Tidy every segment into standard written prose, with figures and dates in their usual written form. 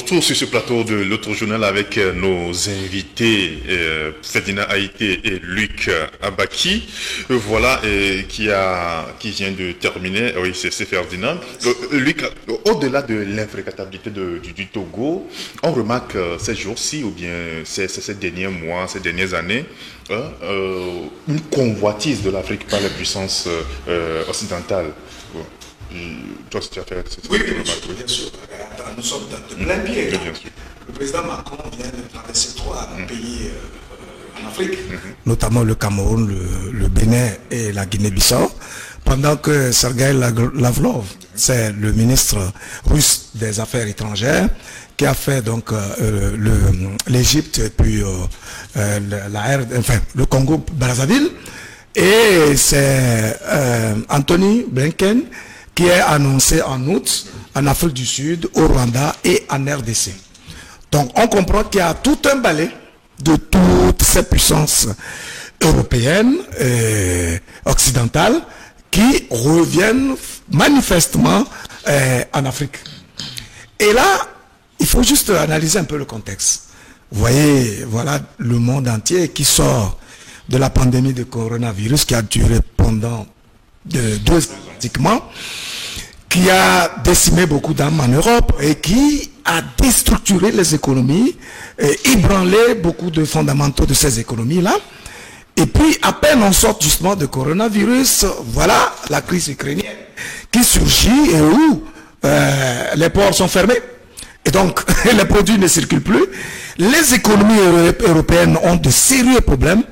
retour sur ce plateau de l'autre journal avec nos invités Ferdinand Haïté et Luc Abaki. Voilà, qui vient de terminer. Oui, c'est Ferdinand. Luc, au-delà de l'infréquentabilité du Togo, on remarque ces jours-ci ou bien ces derniers mois, ces dernières années, une convoitise de l'Afrique par les puissances occidentales. Toi, si tu as fait oui, bien sûr. Nous sommes de plein pied. Le président Macron vient de traverser 3 pays en Afrique, notamment le Cameroun, le Bénin et la Guinée-Bissau, pendant que Sergei Lavrov, c'est le ministre russe des Affaires étrangères, qui a fait donc l'Égypte et puis le Congo-Brazzaville, et c'est Anthony Blinken qui est annoncé en août en Afrique du Sud, au Rwanda et en RDC. Donc on comprend qu'il y a tout un balai de toutes ces puissances européennes et occidentales qui reviennent manifestement en Afrique. Et là, il faut juste analyser un peu le contexte. Vous voyez, voilà le monde entier qui sort de la pandémie de coronavirus qui a duré pendant 2 ans pratiquement, qui a décimé beaucoup d'âmes en Europe et qui a déstructuré les économies, et ébranlé beaucoup de fondamentaux de ces économies-là. Et puis, à peine on sort justement de coronavirus, voilà la crise ukrainienne qui surgit et où les ports sont fermés. Et donc, les produits ne circulent plus. Les économies européennes ont de sérieux problèmes,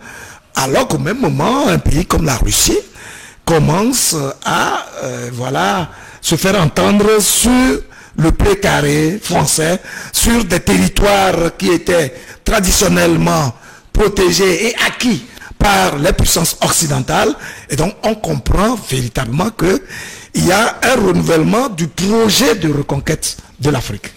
alors qu'au même moment, un pays comme la Russie commence à se faire entendre sur le précaré français, sur des territoires qui étaient traditionnellement protégés et acquis par les puissances occidentales. Et donc on comprend véritablement qu'il y a un renouvellement du projet de reconquête de l'Afrique.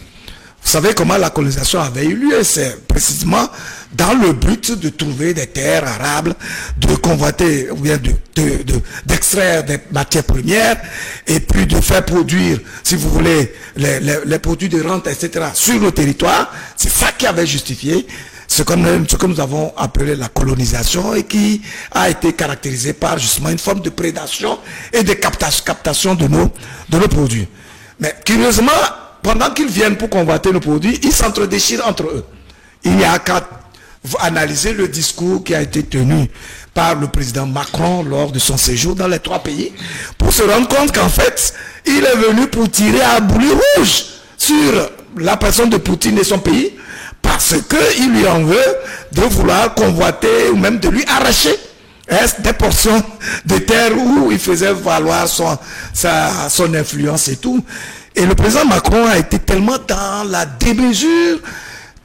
Vous savez comment la colonisation avait eu lieu, c'est précisément dans le but de trouver des terres arables, de convoiter, ou bien d'extraire des matières premières, et puis de faire produire, si vous voulez, les produits de rente, etc., sur le territoire. C'est ça qui avait justifié ce que nous avons appelé la colonisation, et qui a été caractérisé par justement une forme de prédation et de captation de nos produits. Mais curieusement, pendant qu'ils viennent pour convoiter nos produits, ils s'entredéchirent entre eux. Il n'y a qu'à analyser le discours qui a été tenu par le président Macron lors de son séjour dans les 3 pays, pour se rendre compte qu'en fait, il est venu pour tirer à boulet rouge sur la personne de Poutine et son pays, parce qu'il lui en veut de vouloir convoiter ou même de lui arracher des portions de terre où il faisait valoir son influence et tout. Et le président Macron a été tellement dans la démesure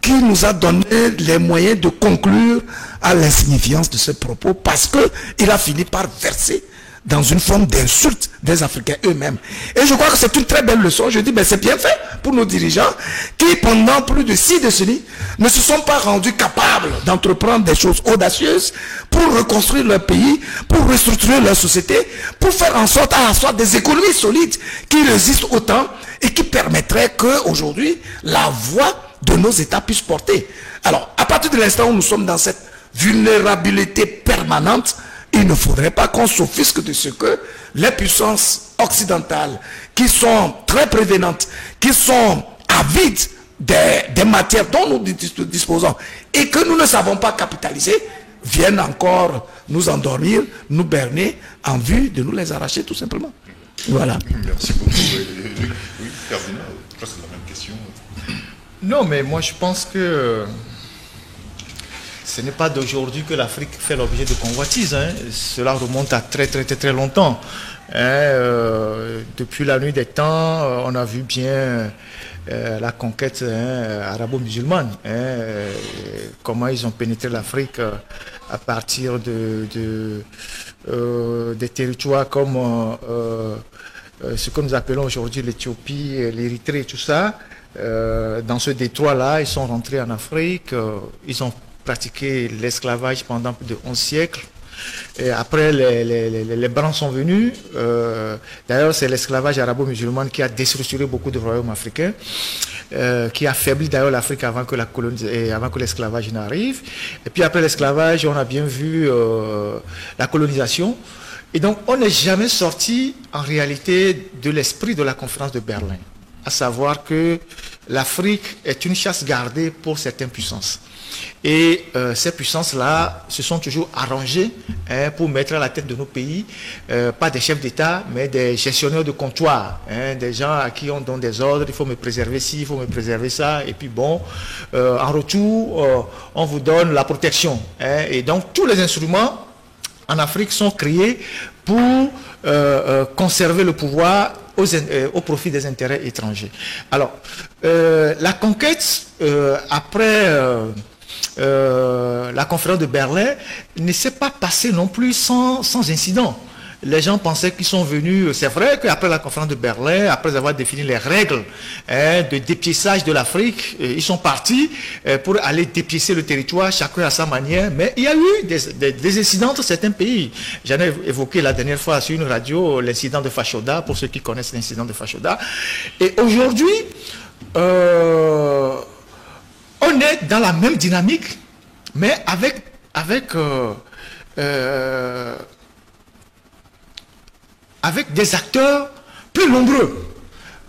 qu'il nous a donné les moyens de conclure à l'insignifiance de ce propos, parce qu'il a fini par verser dans une forme d'insulte des Africains eux-mêmes. Et je crois que c'est une très belle leçon. Je dis, c'est bien fait pour nos dirigeants qui, pendant plus de 6 décennies, ne se sont pas rendus capables d'entreprendre des choses audacieuses pour reconstruire leur pays, pour restructurer leur société, pour faire en sorte à asseoir des économies solides qui résistent au temps et qui permettraient qu'aujourd'hui, la voix de nos États puisse porter. Alors, à partir de l'instant où nous sommes dans cette vulnérabilité permanente, il ne faudrait pas qu'on s'offusque de ce que les puissances occidentales, qui sont très prévenantes, qui sont avides des matières dont nous disposons et que nous ne savons pas capitaliser, viennent encore nous endormir, nous berner en vue de nous les arracher tout simplement. Voilà. Merci beaucoup. Oui, Ferdinand, c'est la même question. Non, mais moi je pense que ce n'est pas d'aujourd'hui que l'Afrique fait l'objet de convoitises. Cela remonte à très longtemps. Depuis la nuit des temps, on a vu bien la conquête arabo-musulmane. Comment ils ont pénétré l'Afrique à partir des territoires comme ce que nous appelons aujourd'hui l'Éthiopie, l'Érythrée, tout ça. Dans ce détroit-là, ils sont rentrés en Afrique, ils ont pratiqué l'esclavage pendant plus de 11 siècles. Et après, les Blancs sont venus. D'ailleurs, c'est l'esclavage arabo-musulman qui a déstructuré beaucoup de royaumes africains. qui affaiblit d'ailleurs l'Afrique avant que l'esclavage n'arrive. Et puis après l'esclavage, on a bien vu la colonisation. Et donc, on n'est jamais sorti en réalité de l'esprit de la conférence de Berlin, à savoir que l'Afrique est une chasse gardée pour certaines puissances. Et ces puissances-là se sont toujours arrangées pour mettre à la tête de nos pays, pas des chefs d'État, mais des gestionnaires de comptoir, des gens à qui on donne des ordres, il faut me préserver ci, il faut me préserver ça, et puis bon, en retour, on vous donne la protection. Et donc, tous les instruments en Afrique sont créés pour conserver le pouvoir au profit des intérêts étrangers. Alors, la conquête, après la conférence de Berlin, ne s'est pas passée non plus sans incident. Les gens pensaient qu'ils sont venus, c'est vrai qu'après la conférence de Berlin, après avoir défini les règles de dépiéçage de l'Afrique, ils sont partis pour aller dépiécer le territoire, chacun à sa manière, mais il y a eu des incidents dans certains pays. J'en ai évoqué la dernière fois sur une radio l'incident de Fashoda, pour ceux qui connaissent l'incident de Fashoda. Et aujourd'hui, on est dans la même dynamique, mais avec des acteurs plus nombreux.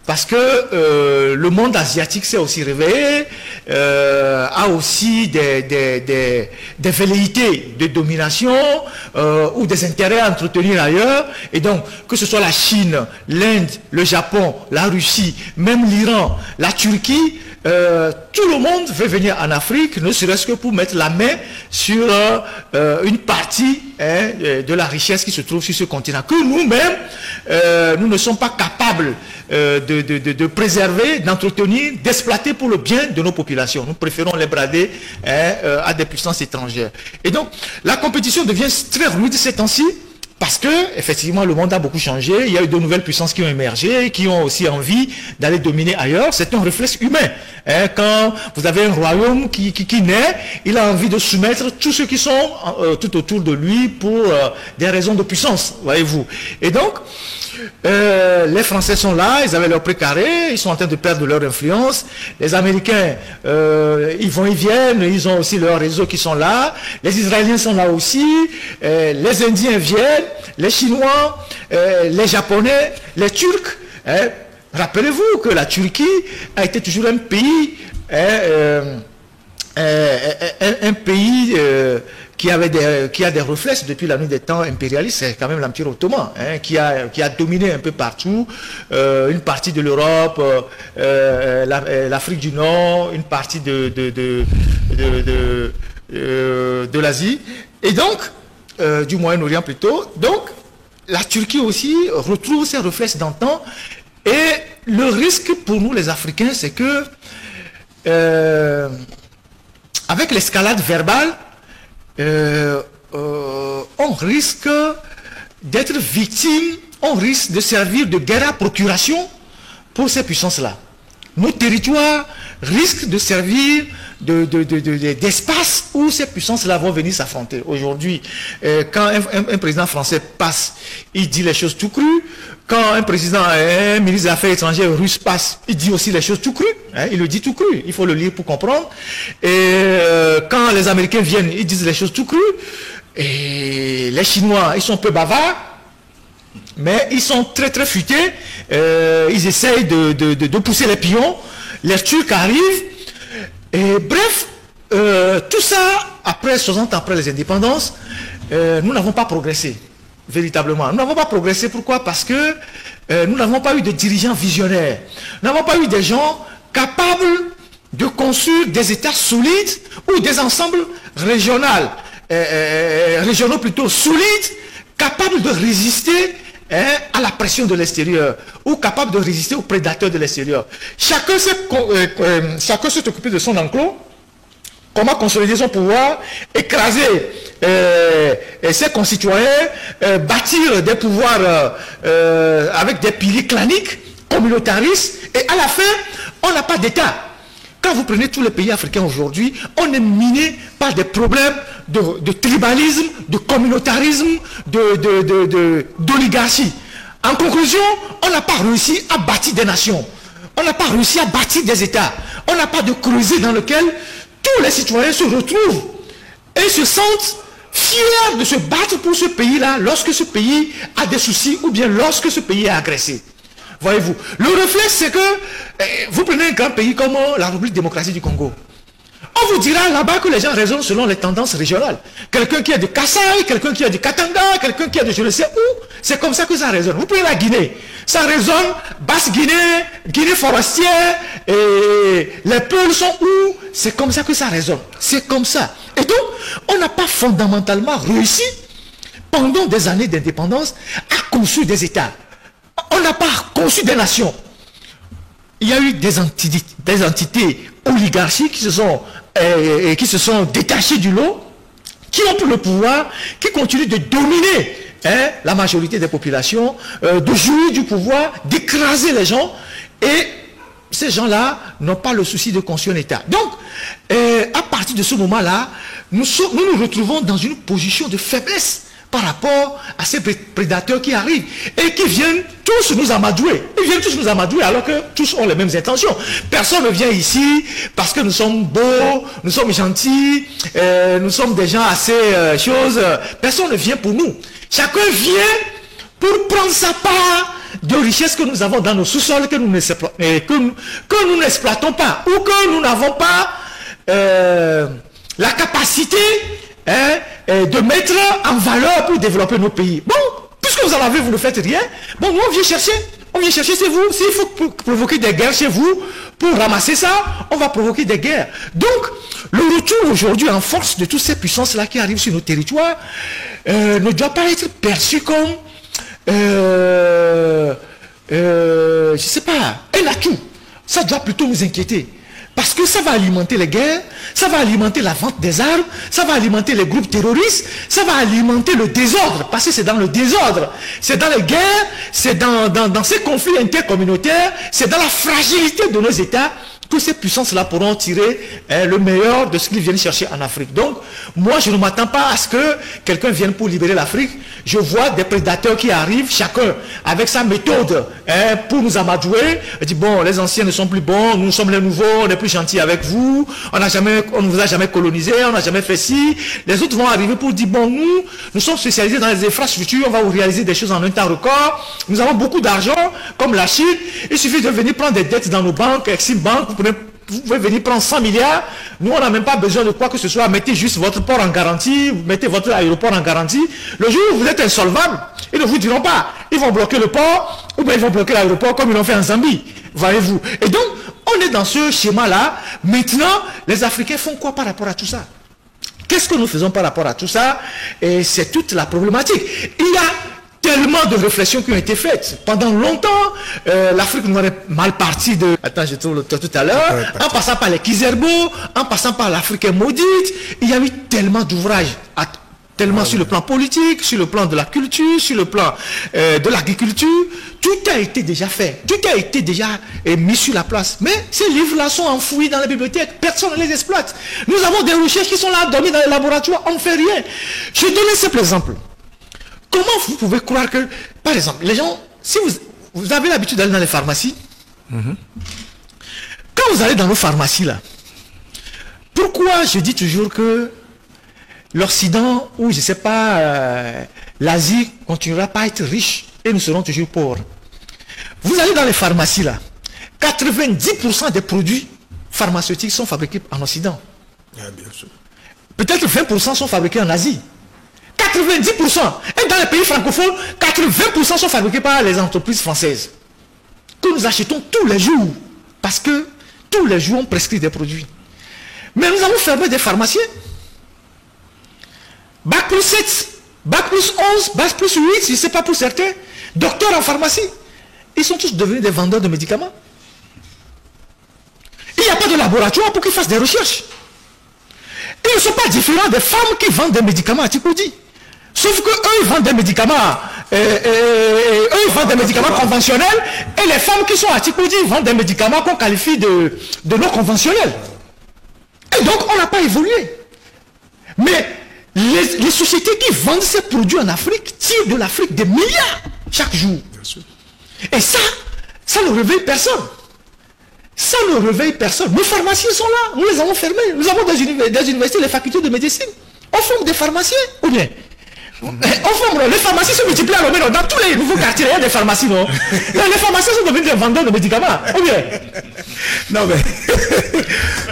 Parce que le monde asiatique s'est aussi réveillé, a aussi des velléités de domination ou des intérêts à entretenir ailleurs. Et donc, que ce soit la Chine, l'Inde, le Japon, la Russie, même l'Iran, la Turquie, tout le monde veut venir en Afrique, ne serait-ce que pour mettre la main sur une partie de la richesse qui se trouve sur ce continent, que nous-mêmes, nous ne sommes pas capables de préserver, d'entretenir, d'exploiter pour le bien de nos populations. Nous préférons les brader à des puissances étrangères. Et donc, la compétition devient très rude ces temps-ci, parce que, effectivement, le monde a beaucoup changé. Il y a eu de nouvelles puissances qui ont émergé, qui ont aussi envie d'aller dominer ailleurs. C'est un réflexe humain. Quand vous avez un royaume qui naît, il a envie de soumettre tous ceux qui sont tout autour de lui pour des raisons de puissance, voyez-vous. Et donc, les Français sont là, ils avaient leur précaré, ils sont en train de perdre leur influence. Les Américains, ils vont, ils viennent, ils ont aussi leurs réseaux qui sont là. Les Israéliens sont là aussi, les Indiens viennent, les Chinois, les Japonais, les Turcs. Rappelez-vous que la Turquie a été toujours un pays, qui a des reflets depuis la nuit des temps impérialistes. C'est quand même l'Empire ottoman qui a dominé un peu partout, une partie de l'Europe, l'Afrique du Nord, une partie de l'Asie, et donc du Moyen-Orient plutôt. Donc la Turquie aussi retrouve ses reflets d'antan, et le risque pour nous les Africains, c'est que avec l'escalade verbale, on risque d'être victime, on risque de servir de guerre à procuration pour ces puissances-là. Nos territoires risquent de servir d'espace où ces puissances-là vont venir s'affronter. Aujourd'hui, quand un président français passe, il dit les choses tout crues. Quand un ministre des Affaires étrangères russe passe, il dit aussi les choses tout crues. Il le dit tout cru. Il faut le lire pour comprendre. Et quand les Américains viennent, ils disent les choses tout crues. Et les Chinois, ils sont peu bavards, mais ils sont très très futés. Ils essayent de pousser les pions. Les Turcs arrivent. Et bref, tout ça, après 60 ans après les indépendances, nous n'avons pas progressé, véritablement. Nous n'avons pas progressé, pourquoi? Parce que nous n'avons pas eu de dirigeants visionnaires. Nous n'avons pas eu des gens capables de construire des États solides ou des ensembles régionaux plutôt solides, capables de résister à la pression de l'extérieur, ou capable de résister aux prédateurs de l'extérieur. Chacun s'est occupé de son enclos, comment consolider son pouvoir, écraser ses concitoyens, bâtir des pouvoirs avec des piliers claniques, communautaristes, et à la fin, on n'a pas d'État. Quand vous prenez tous les pays africains aujourd'hui, on est miné par des problèmes de tribalisme, de communautarisme, d'oligarchie. En conclusion, on n'a pas réussi à bâtir des nations. On On n'a pas réussi à bâtir des États. On n'a pas de creuset dans lequel tous les citoyens se retrouvent et se sentent fiers de se battre pour ce pays-là lorsque ce pays a des soucis ou bien lorsque ce pays est agressé. Voyez-vous, le réflexe, c'est que vous prenez un grand pays comme la République démocratique du Congo. On vous dira là-bas que les gens raisonnent selon les tendances régionales. Quelqu'un qui est de Kasaï, quelqu'un qui est de Katanga, quelqu'un qui est de je ne sais où. C'est comme ça que ça résonne. Vous prenez la Guinée. Ça résonne, Basse-Guinée, Guinée forestière, et les peuples sont où? C'est comme ça que ça résonne. C'est comme ça. Et donc, on n'a pas fondamentalement réussi, pendant des années d'indépendance, à construire des États. On n'a pas conçu des nations. Il y a eu des entités oligarchiques qui se sont détachées du lot, qui ont pris le pouvoir, qui continuent de dominer la majorité des populations, de jouir du pouvoir, d'écraser les gens. Et ces gens-là n'ont pas le souci de construire un État. Donc, à partir de ce moment-là, nous nous retrouvons dans une position de faiblesse par rapport à ces prédateurs qui arrivent et qui viennent tous nous amadouer. Ils viennent tous nous amadouer alors que tous ont les mêmes intentions. Personne ne vient ici parce que nous sommes beaux, nous sommes gentils, nous sommes des gens assez choses. Personne ne vient pour nous. Chacun vient pour prendre sa part de richesse que nous avons dans nos sous-sols que nous n'exploitons pas ou que nous n'avons pas la capacité de mettre en valeur pour développer nos pays. Bon, puisque vous en avez, vous ne faites rien. Bon, nous on vient chercher chez vous. S'il faut provoquer des guerres chez vous pour ramasser ça, on va provoquer des guerres. Donc, le retour aujourd'hui en force de toutes ces puissances-là qui arrivent sur nos territoires ne doit pas être perçu comme je sais pas, un atout. Ça doit plutôt nous inquiéter. Parce que ça va alimenter les guerres, ça va alimenter la vente des armes, ça va alimenter les groupes terroristes, ça va alimenter le désordre. Parce que c'est dans le désordre, c'est dans les guerres, c'est dans ces conflits intercommunautaires, c'est dans la fragilité de nos États que ces puissances-là pourront tirer le meilleur de ce qu'ils viennent chercher en Afrique. Donc, moi, je ne m'attends pas à ce que quelqu'un vienne pour libérer l'Afrique. Je vois des prédateurs qui arrivent, chacun avec sa méthode pour nous amadouer. Je dis, bon, les anciens ne sont plus bons, nous sommes les nouveaux, on est plus gentils avec vous, on ne vous a jamais colonisé, on n'a jamais fait ci. Les autres vont arriver pour dire, bon, nous sommes spécialisés dans les infrastructures, on va vous réaliser des choses en un temps record. Nous avons beaucoup d'argent, comme la Chine. Il suffit de venir prendre des dettes dans nos banques, Exim Bank, vous pouvez venir prendre 100 milliards. Nous, on n'a même pas besoin de quoi que ce soit. Mettez juste votre port en garantie. Mettez votre aéroport en garantie. Le jour où vous êtes insolvable, ils ne vous diront pas. Ils vont bloquer le port ou bien ils vont bloquer l'aéroport comme ils l'ont fait en Zambie. Voyez-vous. Et donc, on est dans ce schéma-là. Maintenant, les Africains font quoi par rapport à tout ça? Qu'est-ce que nous faisons par rapport à tout ça? Et c'est toute la problématique. Il y a tellement de réflexions qui ont été faites. Pendant longtemps, l'Afrique nous aurait mal parti de... Attends, je trouve le tout à l'heure. En passant par les Kizerbo, en passant par l'Afrique maudite, il y a eu tellement d'ouvrages, tellement sur le plan politique, sur le plan de la culture, sur le plan de l'agriculture. Tout a été déjà fait. Tout a été déjà mis sur la place. Mais ces livres-là sont enfouis dans les bibliothèques. Personne ne les exploite. Nous avons des recherches qui sont là, dormies dans les laboratoires. On ne fait rien. Je vais donner un simple exemple. Comment vous pouvez croire que, par exemple, les gens, si vous avez l'habitude d'aller dans les pharmacies, quand vous allez dans nos pharmacies là, pourquoi je dis toujours que l'Occident, ou je ne sais pas, l'Asie continuera pas à être riche et nous serons toujours pauvres? Vous allez dans les pharmacies là, 90% des produits pharmaceutiques sont fabriqués en Occident. Bien sûr. Peut-être 20% sont fabriqués en Asie. 90%. Et dans les pays francophones, 80% sont fabriqués par les entreprises françaises. Que nous achetons tous les jours. Parce que tous les jours, on prescrit des produits. Mais nous avons fermé des pharmaciens. Bac plus 7, Bac plus 11, Bac plus 8, je ne sais pas pour certains. Docteurs en pharmacie. Ils sont tous devenus des vendeurs de médicaments. Il n'y a pas de laboratoire pour qu'ils fassent des recherches. Ils ne sont pas différents des femmes qui vendent des médicaments à Tikoudi. Sauf qu'eux, ils vendent des médicaments, conventionnels, et les femmes qui sont à Tikoudi vendent des médicaments qu'on qualifie de non conventionnels. Et donc, on n'a pas évolué. Mais les sociétés qui vendent ces produits en Afrique tirent de l'Afrique des milliards chaque jour. Et ça ne réveille personne. Ça ne réveille personne. Nos pharmaciens sont là, nous les avons fermés. Nous avons des universités, les facultés de médecine. On forme des pharmaciens, ou bien les pharmacies se multiplient à Lomé, dans tous les nouveaux quartiers, il y a des pharmacies, non? Les pharmaciens sont devenus des vendeurs de médicaments, ou bien? Non, mais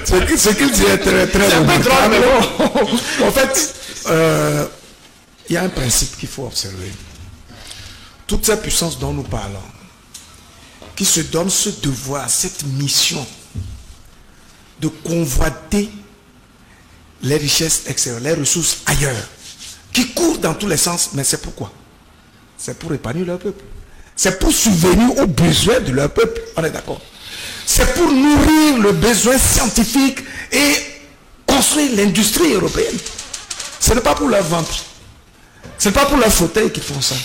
ce qu'il dit est très, très remarquable. En fait, il y a un principe qu'il faut observer. Toute cette puissance dont nous parlons, qui se donne ce devoir, cette mission de convoiter les richesses extérieures, les ressources ailleurs, qui courent dans tous les sens, mais c'est pourquoi? C'est pour épanouir leur peuple. C'est pour subvenir aux besoins de leur peuple, on est d'accord? C'est pour nourrir le besoin scientifique et construire l'industrie européenne. Ce n'est pas pour leur ventre. Ce n'est pas pour leur fauteuil qu'ils font ça.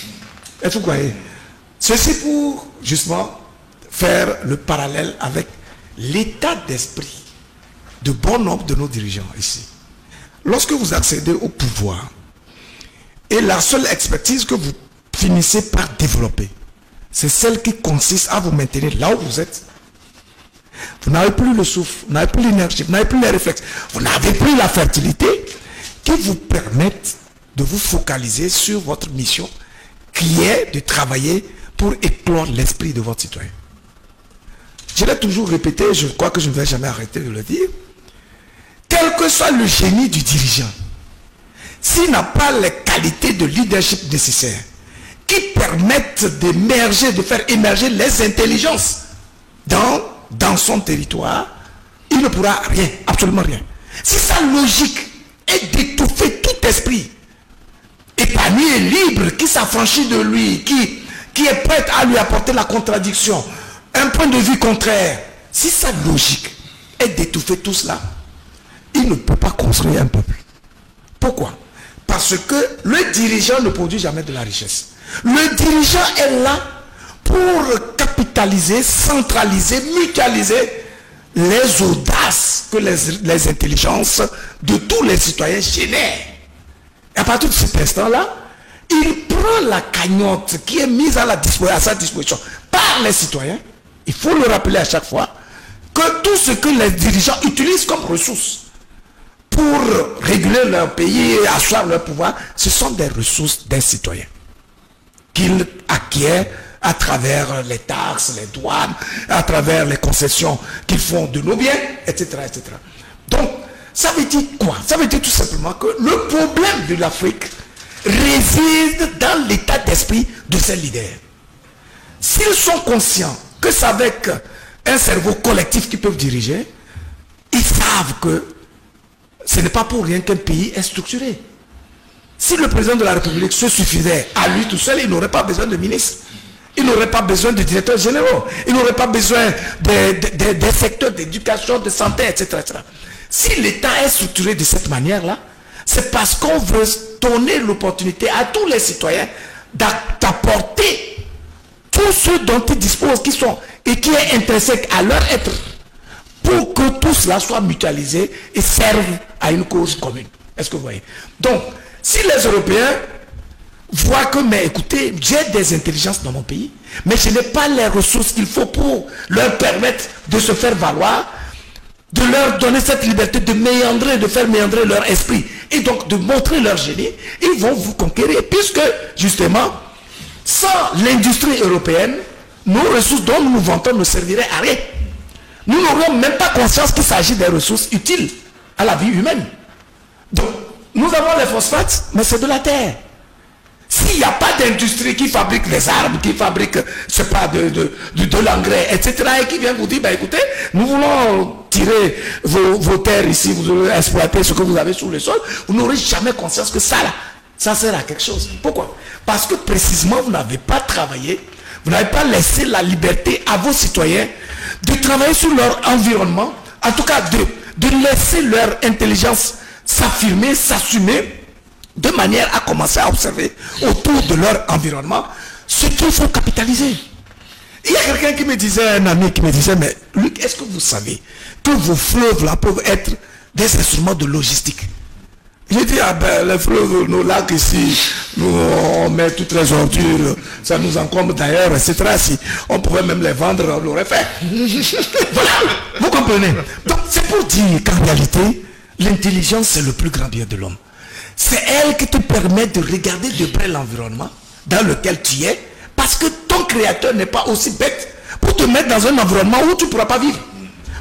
Et vous croyez? Ceci pour, justement, faire le parallèle avec l'état d'esprit de bon nombre de nos dirigeants ici. Lorsque vous accédez au pouvoir, et la seule expertise que vous finissez par développer, c'est celle qui consiste à vous maintenir là où vous êtes. Vous n'avez plus le souffle, vous n'avez plus l'énergie, vous n'avez plus les réflexes, vous n'avez plus la fertilité qui vous permettent de vous focaliser sur votre mission qui est de travailler pour éclore l'esprit de votre citoyen. Je l'ai toujours répété, je crois que je ne vais jamais arrêter de le dire. Quel que soit le génie du dirigeant, s'il n'a pas les qualités de leadership nécessaires qui permettent d'émerger, de faire émerger les intelligences dans son territoire, il ne pourra rien, absolument rien. Si sa logique est d'étouffer tout esprit épanoui et libre, qui s'affranchit de lui, qui est prêt à lui apporter la contradiction, un point de vue contraire, si sa logique est d'étouffer tout cela, il ne peut pas construire un peuple. Pourquoi? Parce que le dirigeant ne produit jamais de la richesse. Le dirigeant est là pour capitaliser, centraliser, mutualiser les audaces que les intelligences de tous les citoyens génèrent. Et à partir de cet instant-là, il prend la cagnotte qui est mise à sa disposition par les citoyens. Il faut le rappeler à chaque fois que tout ce que les dirigeants utilisent comme ressources pour réguler leur pays et asseoir leur pouvoir, ce sont des ressources des citoyens qu'ils acquièrent à travers les taxes, les douanes, à travers les concessions qu'ils font de nos biens, etc., etc. Donc, ça veut dire quoi? Ça veut dire tout simplement que le problème de l'Afrique réside dans l'état d'esprit de ses leaders. S'ils sont conscients que c'est avec un cerveau collectif qu'ils peuvent diriger, ils savent que ce n'est pas pour rien qu'un pays est structuré. Si le président de la République se suffisait à lui tout seul, il n'aurait pas besoin de ministres. Il n'aurait pas besoin de directeurs généraux. Il n'aurait pas besoin des secteurs d'éducation, de santé, etc., etc. Si l'État est structuré de cette manière-là, c'est parce qu'on veut donner l'opportunité à tous les citoyens d'apporter tout ce dont ils disposent, qui sont et qui est intrinsèque à leur être, pour que tout cela soit mutualisé et serve à une cause commune. Est-ce que vous voyez? Donc, si les Européens voient que, mais écoutez, j'ai des intelligences dans mon pays, mais je n'ai pas les ressources qu'il faut pour leur permettre de se faire valoir, de leur donner cette liberté de méandrer, de faire méandrer leur esprit, et donc de montrer leur génie, ils vont vous conquérir, puisque, justement, sans l'industrie européenne, nos ressources dont nous nous vantons ne serviraient à rien. Nous n'aurions même pas conscience qu'il s'agit des ressources utiles à la vie humaine. Donc, nous avons les phosphates, mais c'est de la terre. S'il n'y a pas d'industrie qui fabrique des armes, qui fabrique, je sais pas, de l'engrais, etc., et qui vient vous dire, bah, écoutez, nous voulons tirer vos terres ici, vous allez exploiter ce que vous avez sur le sol, vous n'aurez jamais conscience que ça, là, ça sert à quelque chose. Pourquoi? Parce que précisément, vous n'avez pas travaillé, vous n'avez pas laissé la liberté à vos citoyens de travailler sur leur environnement, en tout cas de laisser leur intelligence s'affirmer, s'assumer, de manière à commencer à observer autour de leur environnement ce qu'il faut capitaliser. Il y a quelqu'un qui me disait, un ami qui me disait, mais Luc, est-ce que vous savez que vos fleuves là peuvent être des instruments de logistique? J'ai dit, ah ben, les fleuves, nos lacs ici, nous, on met toutes les ordures, ça nous encombre d'ailleurs, etc. Si on pouvait même les vendre, on l'aurait fait. Voilà, vous comprenez. Donc, c'est pour dire qu'en réalité, l'intelligence, c'est le plus grand bien de l'homme. C'est elle qui te permet de regarder de près l'environnement dans lequel tu es, parce que ton créateur n'est pas aussi bête pour te mettre dans un environnement où tu ne pourras pas vivre.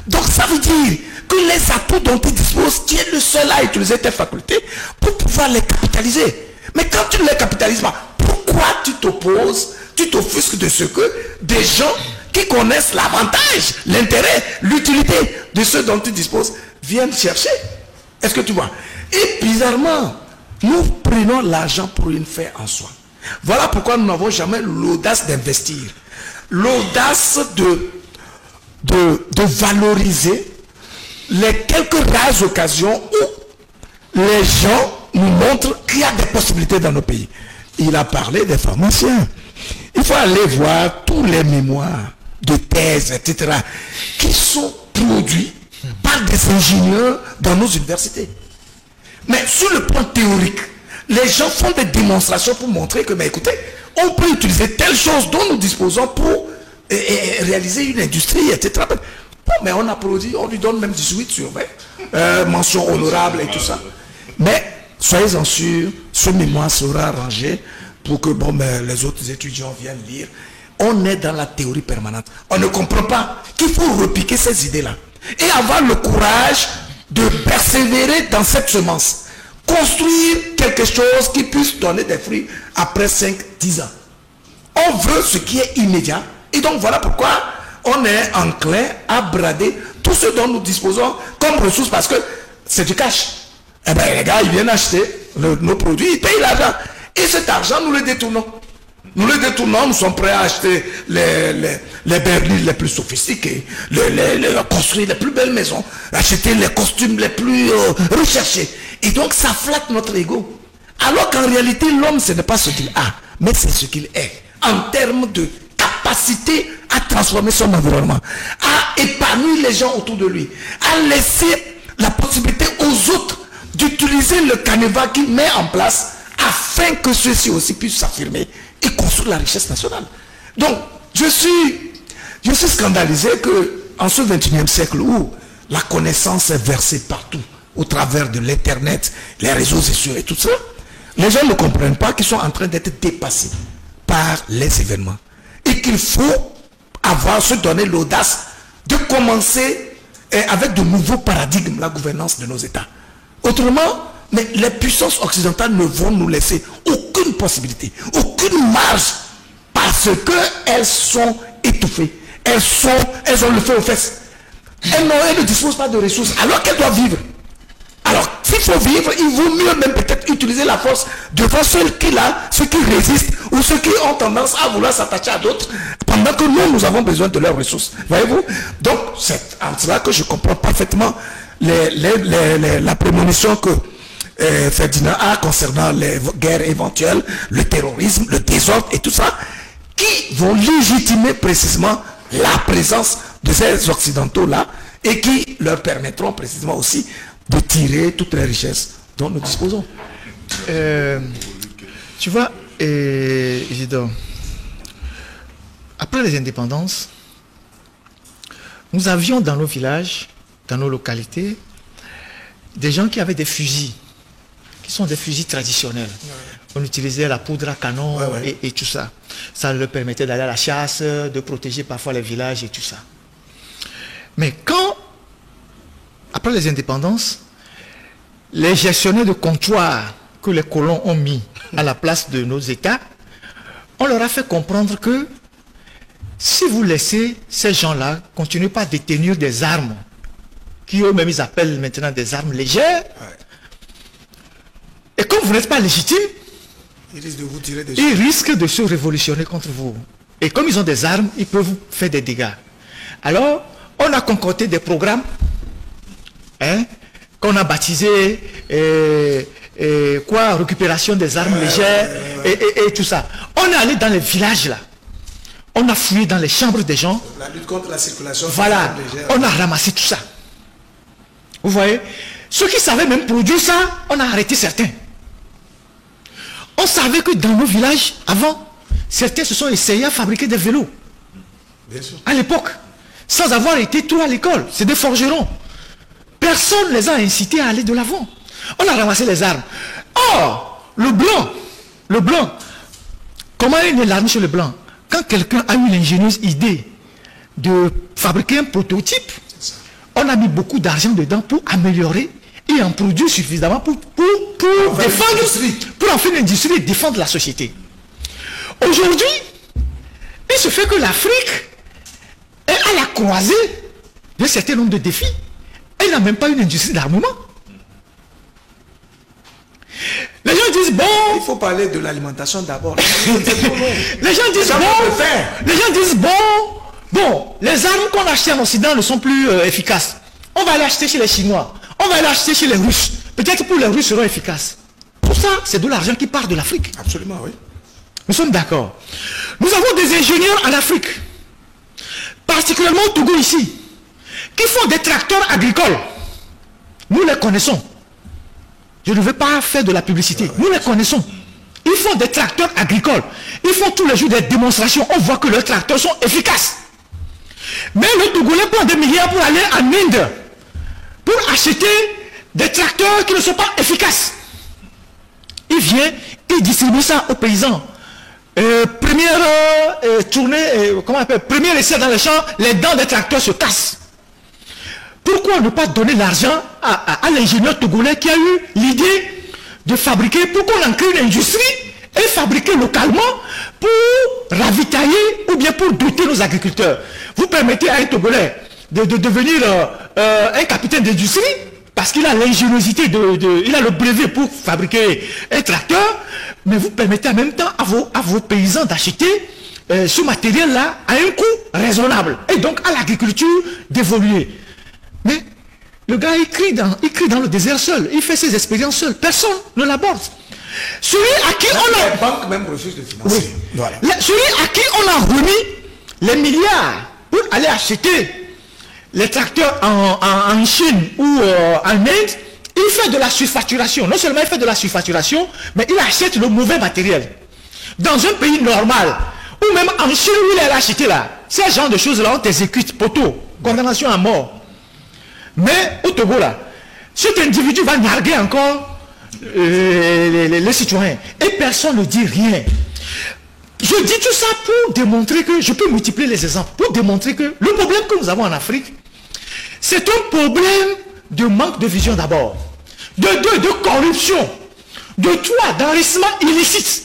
Donc, ça veut dire que les atouts dont tu disposes, tu es le seul à utiliser tes facultés pour pouvoir les capitaliser. Mais quand tu ne les capitalises pas, pourquoi tu t'opposes, tu t'offusques de ce que des gens qui connaissent l'avantage, l'intérêt, l'utilité de ce dont tu disposes viennent chercher? Est-ce que tu vois? Et bizarrement, nous prenons l'argent pour une fin en soi. Voilà pourquoi nous n'avons jamais l'audace d'investir. L'audace de valoriser les quelques rares occasions où les gens nous montrent qu'il y a des possibilités dans nos pays. Il a parlé des pharmaciens. Il faut aller voir tous les mémoires de thèse, etc., qui sont produits par des ingénieurs dans nos universités. Mais sur le plan théorique, les gens font des démonstrations pour montrer que, mais écoutez, on peut utiliser telle chose dont nous disposons pour réaliser une industrie, etc. Bon, mais on a produit, on lui donne même 18 sur 20, mention honorable et tout ça. Mais soyez-en sûrs, ce mémoire sera arrangé pour que les autres étudiants viennent lire. On est dans la théorie permanente. On ne comprend pas qu'il faut repiquer ces idées-là et avoir le courage de persévérer dans cette semence. Construire quelque chose qui puisse donner des fruits après 5-10 ans. On veut ce qui est immédiat. Et donc voilà pourquoi on est enclin à brader tout ce dont nous disposons comme ressources parce que c'est du cash. Eh bien les gars, ils viennent acheter nos produits, ils payent l'argent. Et cet argent, nous le détournons. Nous le détournons, nous sommes prêts à acheter les berlines les plus sophistiquées, construire les plus belles maisons, acheter les costumes les plus recherchés. Et donc ça flatte notre ego. Alors qu'en réalité, l'homme, ce n'est pas ce qu'il a, mais c'est ce qu'il est. En termes de capacité à transformer son environnement, à épanouir les gens autour de lui, à laisser la possibilité aux autres d'utiliser le canevas qu'il met en place afin que ceux-ci aussi puissent s'affirmer et construire la richesse nationale. Donc, je suis scandalisé qu'en ce 21e siècle où la connaissance est versée partout, au travers de l'internet, les réseaux sociaux et tout ça, les gens ne comprennent pas qu'ils sont en train d'être dépassés par les événements. Et qu'il faut se donner l'audace de commencer avec de nouveaux paradigmes la gouvernance de nos États. Autrement, mais les puissances occidentales ne vont nous laisser aucune possibilité, aucune marge, parce qu'elles sont étouffées. Elles ont le feu aux fesses. Elles ne disposent pas de ressources, alors qu'elles doivent vivre. Alors, s'il faut vivre, il vaut mieux même peut-être utiliser la force devant ceux qui résistent ou ceux qui ont tendance à vouloir s'attacher à d'autres, pendant que nous avons besoin de leurs ressources. Voyez-vous? Donc, c'est en cela que je comprends parfaitement la prémonition que Ferdinand a concernant les guerres éventuelles, le terrorisme, le désordre et tout ça, qui vont légitimer précisément la présence de ces occidentaux-là et qui leur permettront précisément aussi de tirer toutes les richesses dont nous disposons. Tu vois, Isidore, après les indépendances, nous avions dans nos villages, dans nos localités, des gens qui avaient des fusils, qui sont des fusils traditionnels. On utilisait la poudre à canon et tout ça. Ça leur permettait d'aller à la chasse, de protéger parfois les villages et tout ça. Mais quand, après les indépendances, les gestionnaires de comptoirs que les colons ont mis à la place de nos États, on leur a fait comprendre que si vous laissez ces gens-là continuer pas à détenir des armes, qui eux-mêmes ils appellent maintenant des armes légères, et comme vous n'êtes pas légitime, ils risquent de se révolutionner contre vous. Et comme ils ont des armes, ils peuvent vous faire des dégâts. Alors, on a concocté des programmes qu'on a baptisé récupération des armes légères et tout ça. On est allé dans les villages là. On a fouillé dans les chambres des gens. La lutte contre la circulation. Voilà. On a ramassé tout ça. Vous voyez, Ceux qui savaient même produire ça, on a arrêté certains. On savait que dans nos villages, avant, certains se sont essayés à fabriquer des vélos. Bien sûr. À l'époque, sans avoir été trop à l'école. C'est des forgerons. Personne ne les a incités à aller de l'avant. On a ramassé les armes. Or, le blanc, comment est née l'arme chez le blanc? Quand quelqu'un a eu l'ingénieuse idée de fabriquer un prototype, on a mis beaucoup d'argent dedans pour améliorer et en produire suffisamment pour défendre, pour en faire une industrie et défendre la société. Aujourd'hui, il se fait que l'Afrique est à la croisée d'un certain nombre de défis. Elle n'a même pas une industrie d'armement. Les gens disent bon. Il faut parler de l'alimentation d'abord. Les gens disent bon, les armes qu'on achète en Occident ne sont plus efficaces. On va aller acheter chez les Chinois. On va aller acheter chez les Russes. Peut-être pour les Russes seront efficaces. Tout ça, c'est de l'argent qui part de l'Afrique. Absolument, oui. Nous sommes d'accord. Nous avons des ingénieurs en Afrique, particulièrement au Togo ici, qui font des tracteurs agricoles. Nous les connaissons. Je ne veux pas faire de la publicité. Nous les connaissons. Ils font des tracteurs agricoles. Ils font tous les jours des démonstrations. On voit que leurs tracteurs sont efficaces. Mais le Togolais prend des milliards pour aller en Inde, pour acheter des tracteurs qui ne sont pas efficaces. Il vient, il distribue ça aux paysans. Première tournée, comment on appelle, premier essai dans le champ, les dents des tracteurs se cassent. Pourquoi ne pas donner l'argent à l'ingénieur togolais qui a eu l'idée de fabriquer, pour qu'on en crée une industrie et fabriquer localement pour ravitailler ou bien pour doter nos agriculteurs. Vous permettez à un Togolais de devenir un capitaine d'industrie parce qu'il a l'ingéniosité, il a le brevet pour fabriquer un tracteur, mais vous permettez en même temps à vos paysans d'acheter ce matériel-là à un coût raisonnable et donc à l'agriculture d'évoluer. Mais le gars, il crie dans le désert seul, il fait ses expériences seul, personne ne l'aborde. Celui à qui on a... Les banques même refusent de financer. Oui. Voilà. Celui à qui on a remis les milliards pour aller acheter les tracteurs en Chine ou en Inde, il fait de la surfacturation. Non seulement il fait de la surfacturation, mais il achète le mauvais matériel. Dans un pays normal, ou même en Chine où il a acheté là, ces genre de choses là, on t'exécute, poteau, condamnation à mort. Mais au Togo là, cet individu va narguer encore les citoyens. Et personne ne dit rien. Je dis tout ça pour démontrer que, je peux multiplier les exemples, pour démontrer que le problème que nous avons en Afrique, c'est un problème de manque de vision d'abord, de corruption, de d'enrichissement illicite.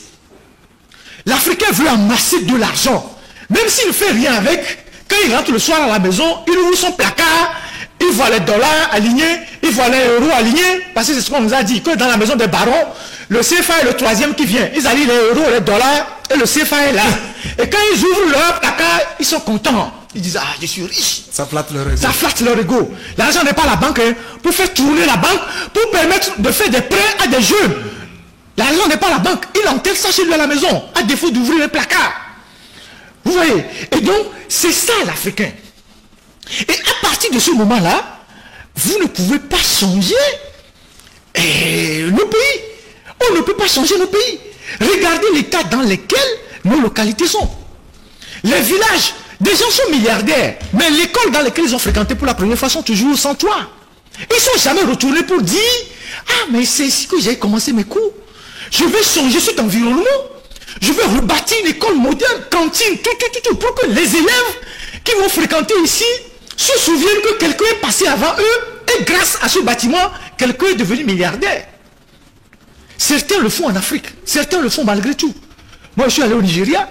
L'Africain veut amasser de l'argent, même s'il ne fait rien avec. Quand il rentre le soir à la maison, il ouvre son placard, il voit les dollars alignés, il voit les euros alignés, parce que c'est ce qu'on nous a dit, que dans la maison des barons, le CFA est le troisième qui vient. Ils allient les euros, les dollars, et le CFA est là. Et quand ils ouvrent leur placard, ils sont contents. Ils disent, ah, je suis riche. Ça flatte leur ego. Ça flatte leur ego. L'argent n'est pas à la banque, hein, pour faire tourner la banque, pour permettre de faire des prêts à des jeunes. L'argent n'est pas à la banque. Il enterre ça chez lui à la maison, à défaut d'ouvrir les placards. Vous voyez? Et donc, c'est ça l'Africain. Et à partir de ce moment-là, vous ne pouvez pas changer nos pays. On ne peut pas changer nos pays. Regardez l'état dans lequel nos localités sont. Les villages, des gens sont milliardaires, mais l'école dans laquelle ils ont fréquenté pour la première fois sont toujours sans toit. Ils ne sont jamais retournés pour dire, ah mais c'est ici que j'ai commencé mes cours. Je vais changer cet environnement. Je vais rebâtir une école moderne, cantine, tout, pour que les élèves qui vont fréquenter ici se souviennent que quelqu'un est passé avant eux et grâce à ce bâtiment, quelqu'un est devenu milliardaire. Certains le font en Afrique, certains le font malgré tout. Moi, je suis allé au Nigeria.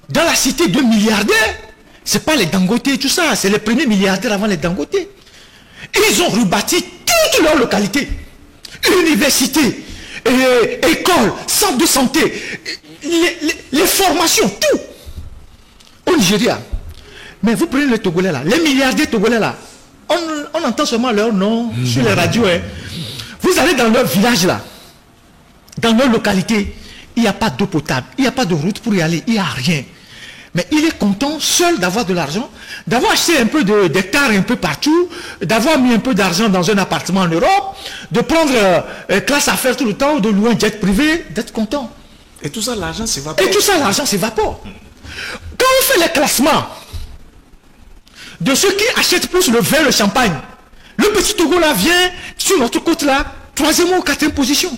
Dans la cité de milliardaires, ce n'est pas les Dangote et tout ça, c'est les premiers milliardaires avant les Dangote. Et ils ont rebâti toute leur localité. Université, école, centre de santé, les formations, tout. Au Nigeria. Mais vous prenez les Togolais là, les milliardaires Togolais là, on entend seulement leur nom sur les radios. Hein. Vous allez dans leur village là, dans leur localité, il n'y a pas d'eau potable, il n'y a pas de route pour y aller, il n'y a rien. Mais il est content seul d'avoir de l'argent, d'avoir acheté un peu d'hectares un peu partout, d'avoir mis un peu d'argent dans un appartement en Europe, de prendre classe affaires tout le temps, de louer un jet privé, d'être content. Et tout ça, l'argent s'évapore. Et tout ça, l'argent s'évapore. Quand on fait les classements de ceux qui achètent plus le vin, le champagne, le petit Togo là vient sur notre côte là, 3e ou 4e position.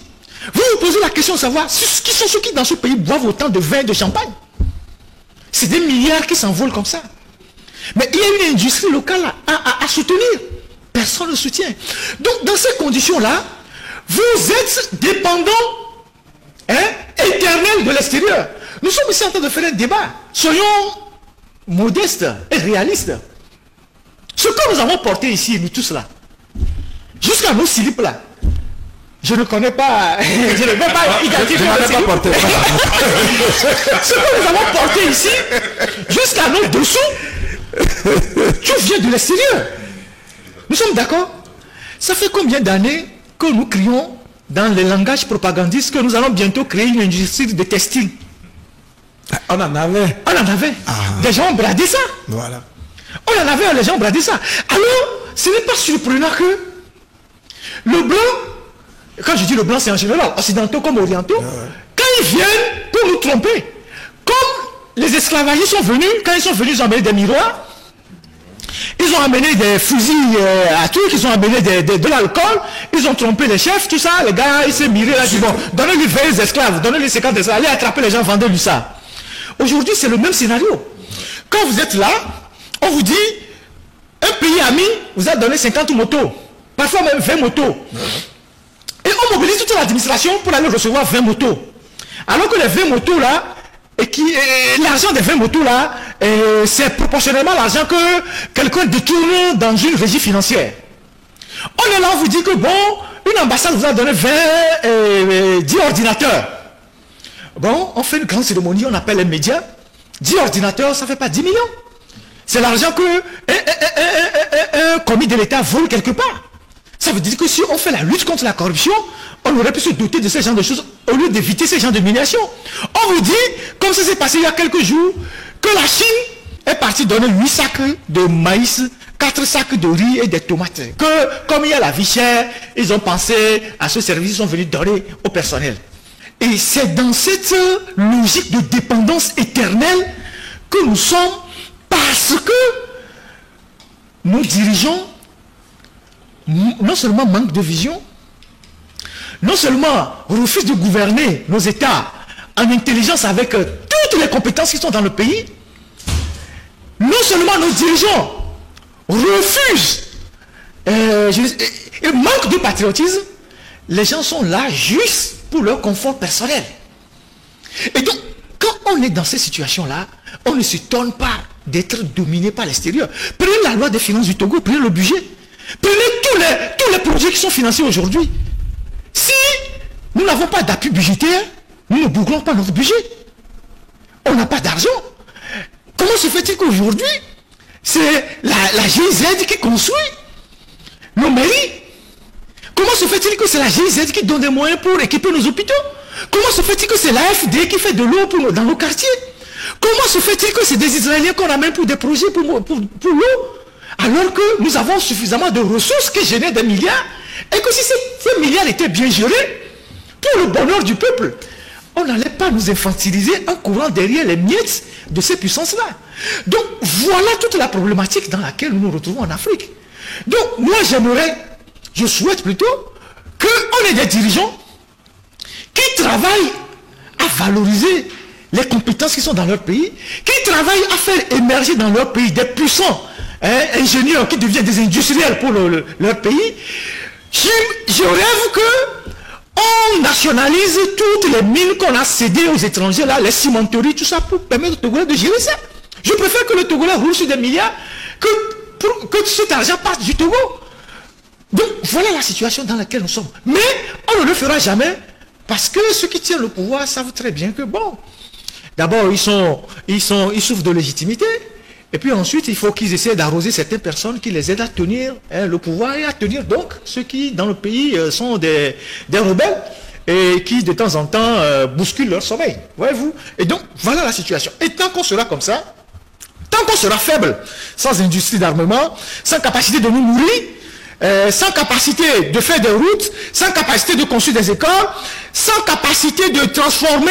Vous vous posez la question de savoir qui sont ceux qui dans ce pays boivent autant de vin et de champagne. C'est des milliards qui s'envolent comme ça. Mais il y a une industrie locale à soutenir. Personne ne soutient. Donc dans ces conditions-là, vous êtes dépendants éternels de l'extérieur. Nous sommes ici en train de faire un débat. Soyons modestes et réalistes. Ce que nous avons porté ici, nous tous là, jusqu'à nos slips là, je ne connais pas, je ne vais pas identifier le slip. Ce que nous avons porté ici, jusqu'à nos dessous, tout vient de l'extérieur. Nous sommes d'accord? Ça fait combien d'années que nous crions dans les langages propagandistes que nous allons bientôt créer une industrie de textile? On en avait. On en avait. Des gens ont bradé ça. Voilà. On en avait, les gens ont bradé ça. Alors, ce n'est pas surprenant que le blanc, quand je dis le blanc, c'est en général, occidentaux comme orientaux, quand ils viennent pour nous tromper, comme les esclavagistes sont venus, quand ils sont venus, ils ont amené des miroirs, ils ont amené des fusils à trucs, ils ont amené de l'alcool, ils ont trompé les chefs, tout ça, les gars, ils s'est miré là, ils disent bon, donnez-lui 20 esclaves, donnez-lui 50 esclaves, allez attraper les gens, vendez-lui ça. Aujourd'hui, c'est le même scénario. Quand vous êtes là, on vous dit, un pays ami vous a donné 50 motos, parfois même 20 motos. Et on mobilise toute l'administration pour aller recevoir 20 motos. Alors que les 20 motos là, l'argent des 20 motos là, c'est proportionnellement l'argent que quelqu'un détourne dans une régie financière. On est là, on vous dit que bon, une ambassade vous a donné 10 ordinateurs. Bon, on fait une grande cérémonie, on appelle les médias. 10 ordinateurs, ça ne fait pas 10 millions. C'est l'argent que un commis de l'État vole quelque part. Ça veut dire que si on fait la lutte contre la corruption, on aurait pu se doter de ce genre de choses au lieu d'éviter ce genre de humiliation. On vous dit, comme ça s'est passé il y a quelques jours, que la Chine est partie donner 8 sacs de maïs, 4 sacs de riz et des tomates. Que comme il y a la vie chère, ils ont pensé à ce service, ils sont venus donner au personnel. Et c'est dans cette logique de dépendance éternelle que nous sommes, parce que nos dirigeants non seulement manquent de vision, non seulement refusent de gouverner nos États en intelligence avec toutes les compétences qui sont dans le pays, non seulement nos dirigeants refusent et manquent de patriotisme, les gens sont là juste pour leur confort personnel. Et donc, quand on est dans ces situations-là, on ne s'étonne pas d'être dominé par l'extérieur. Prenez la loi des finances du Togo, prenez le budget. Prenez tous les projets qui sont financés aujourd'hui. Si nous n'avons pas d'appui budgétaire, nous ne bouclons pas notre budget. On n'a pas d'argent. Comment se fait-il qu'aujourd'hui, c'est la GIZ qui construit nos mairies? Comment se fait-il que c'est la GIZ qui donne des moyens pour équiper nos hôpitaux? Comment se fait-il que c'est l'AFD qui fait de l'eau dans nos quartiers? Comment se fait-il que c'est des Israéliens qu'on amène pour des projets pour l'eau? Alors que nous avons suffisamment de ressources qui génèrent des milliards, et que si ces milliards étaient bien gérés, pour le bonheur du peuple, on n'allait pas nous infantiliser en courant derrière les miettes de ces puissances-là. Donc voilà toute la problématique dans laquelle nous nous retrouvons en Afrique. Donc moi je souhaite plutôt qu'on ait des dirigeants qui travaillent à valoriser les compétences qui sont dans leur pays, qui travaillent à faire émerger dans leur pays des puissants ingénieurs qui deviennent des industriels pour leur pays. Je rêve que on nationalise toutes les mines qu'on a cédées aux étrangers, là, les cimenteries, tout ça, pour permettre au Togolais de gérer ça. Je préfère que le Togolais roule sur des milliards que cet argent parte du Togo. Donc voilà la situation dans laquelle nous sommes. Mais on ne le fera jamais parce que ceux qui tiennent le pouvoir savent très bien que bon, d'abord ils souffrent de légitimité. Et puis ensuite, il faut qu'ils essaient d'arroser certaines personnes qui les aident à tenir le pouvoir et à tenir donc ceux qui, dans le pays, sont des rebelles. et qui de temps en temps bousculent leur sommeil. Voyez-vous? Et donc, voilà la situation. Et tant qu'on sera comme ça, tant qu'on sera faible, sans industrie d'armement, sans capacité de nous nourrir, sans capacité de faire des routes, sans capacité de construire des écoles, sans capacité de transformer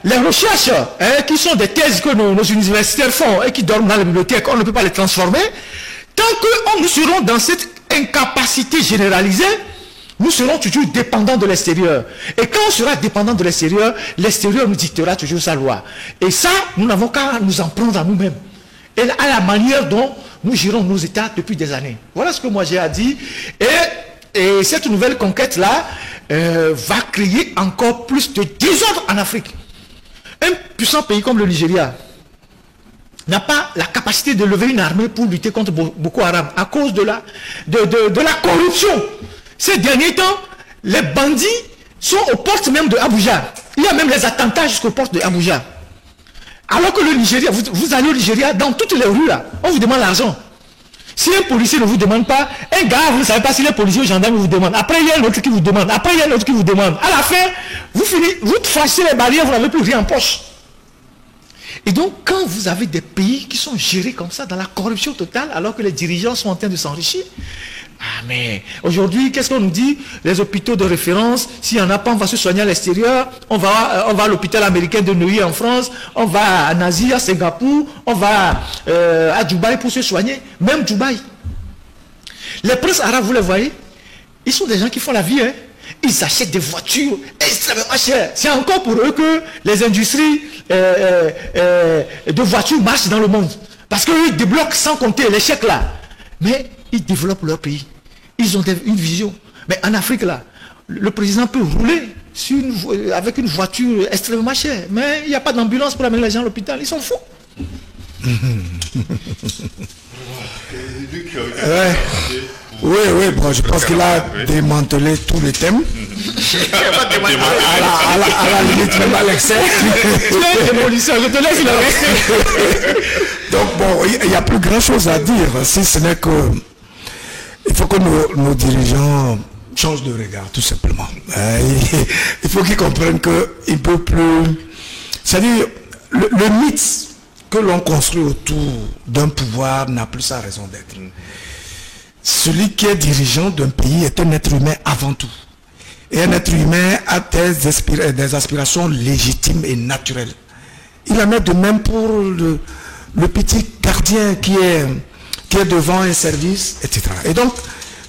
les recherches qui sont des thèses que nos universitaires font et qui dorment dans la bibliothèque, on ne peut pas les transformer. Tant que nous serons dans cette incapacité généralisée, nous serons toujours dépendants de l'extérieur. Et quand on sera dépendant de l'extérieur nous dictera toujours sa loi. Et ça, nous n'avons qu'à nous en prendre à nous-mêmes. Et à la manière dont nous gérons nos États depuis des années. Voilà ce que moi j'ai à dire. Et cette nouvelle conquête-là va créer encore plus de désordre en Afrique. Un puissant pays comme le Nigeria n'a pas la capacité de lever une armée pour lutter contre Boko Haram à cause de la corruption. Ces derniers temps, les bandits sont aux portes même de Abuja. Il y a même les attentats jusqu'aux portes de Abuja. Alors que le Nigeria, vous allez au Nigeria, dans toutes les rues là, on vous demande l'argent. Si un policier ne vous demande pas, un gars, vous ne savez pas si les policiers ou gendarmes vous demandent. Après, il y a un autre qui vous demande. Après, il y a un autre qui vous demande. À la fin, vous tracez les barrières, vous n'avez plus rien en poche. Et donc, quand vous avez des pays qui sont gérés comme ça, dans la corruption totale, alors que les dirigeants sont en train de s'enrichir, mais aujourd'hui, qu'est-ce qu'on nous dit? Les hôpitaux de référence, s'il n'y en a pas, on va se soigner à l'extérieur, on va à l'hôpital américain de Neuilly en France, on va en Asie, à Singapour, on va à Dubaï pour se soigner, même Dubaï. Les princes arabes, vous les voyez, ils sont des gens qui font la vie, Ils achètent des voitures extrêmement chères. C'est encore pour eux que les industries de voitures marchent dans le monde. Parce qu'eux, ils débloquent sans compter les chèques là. Mais ils développent leur pays. Ils ont une vision. Mais en Afrique là, le président peut rouler avec une voiture extrêmement chère. Mais il n'y a pas d'ambulance pour amener les gens à l'hôpital. Ils sont fous. Oui, bon, je pense qu'il a démantelé tous les thèmes. à la limite, même à l'excès. Je te laisse le reste. Donc bon, il n'y a plus grand chose à dire, si ce n'est que il faut que nos dirigeants changent de regard, tout simplement. Il faut qu'ils comprennent qu'ils ne peuvent plus... C'est-à-dire, le mythe que l'on construit autour d'un pouvoir n'a plus sa raison d'être. Celui qui est dirigeant d'un pays est un être humain avant tout. Et un être humain a des aspirations légitimes et naturelles. Il en est de même pour le petit gardien qui est devant un service, etc. Et donc,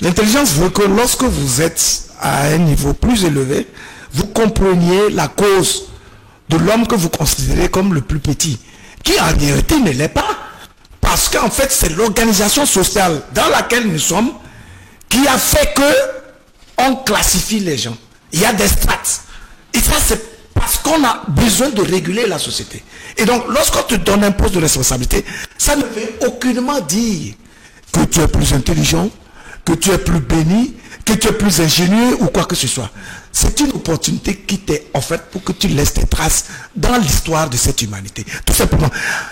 l'intelligence veut que lorsque vous êtes à un niveau plus élevé, vous compreniez la cause de l'homme que vous considérez comme le plus petit, qui en réalité ne l'est pas. Parce qu'en fait, c'est l'organisation sociale dans laquelle nous sommes qui a fait que on classifie les gens. Il y a des strates. Et ça, c'est parce qu'on a besoin de réguler la société. Et donc, lorsqu'on te donne un poste de responsabilité, ça ne veut aucunement dire que tu es plus intelligent, que tu es plus béni, que tu es plus ingénieux ou quoi que ce soit. C'est une opportunité qui t'est offerte pour que tu laisses tes traces dans l'histoire de cette humanité. Tout simplement.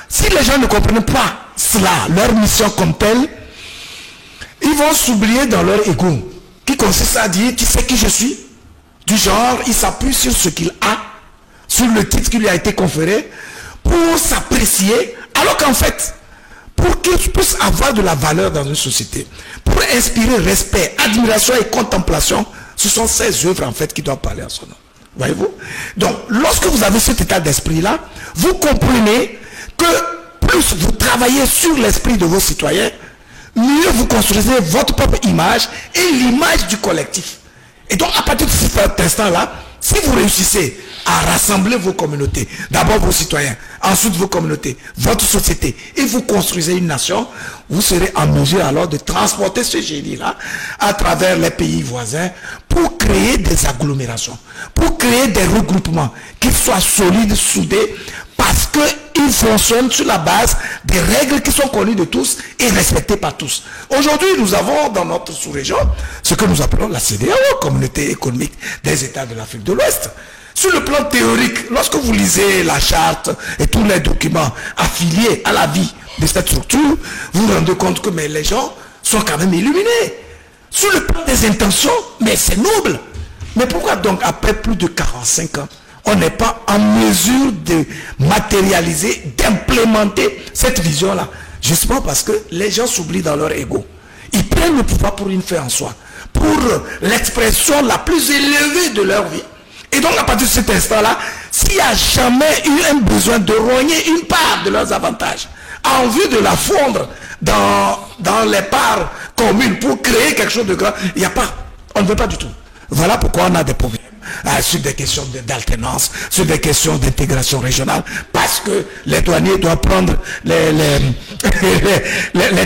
Si les gens ne comprennent pas cela, leur mission comme telle, ils vont s'oublier dans leur ego, qui consiste à dire, tu sais qui je suis? Du genre, il s'appuie sur ce qu'il a, sur le titre qui lui a été conféré, pour s'apprécier, alors qu'en fait, pour qu'il puisse avoir de la valeur dans une société, pour inspirer respect, admiration et contemplation, ce sont ces œuvres en fait qui doivent parler à son nom. Voyez-vous? Donc, lorsque vous avez cet état d'esprit-là, vous comprenez que plus vous travaillez sur l'esprit de vos citoyens, mieux vous construisez votre propre image et l'image du collectif. Et donc, à partir de cet instant-là, si vous réussissez à rassembler vos communautés, d'abord vos citoyens, ensuite vos communautés, votre société, et vous construisez une nation, vous serez en mesure alors de transporter ce génie-là à travers les pays voisins pour créer des agglomérations, pour créer des regroupements, qu'ils soient solides, soudés, parce qu'ils fonctionnent sur la base des règles qui sont connues de tous et respectées par tous. Aujourd'hui, nous avons dans notre sous-région ce que nous appelons la CEDEAO, Communauté économique des États de l'Afrique de l'Ouest. Sur le plan théorique, lorsque vous lisez la charte et tous les documents affiliés à la vie de cette structure, vous vous rendez compte que les gens sont quand même illuminés. Sur le plan des intentions, mais c'est noble. Mais pourquoi donc, après plus de 45 ans, on n'est pas en mesure de matérialiser, d'implémenter cette vision-là? Justement parce que les gens s'oublient dans leur ego. Ils prennent le pouvoir pour une fin en soi, pour l'expression la plus élevée de leur vie. Et donc, à partir de cet instant-là, s'il n'y a jamais eu un besoin de rogner une part de leurs avantages, en vue de la fondre dans les parts communes pour créer quelque chose de grand, il n'y a pas. On ne veut pas du tout. Voilà pourquoi on a des problèmes sur des questions d'alternance, sur des questions d'intégration régionale, parce que les douaniers doivent prendre les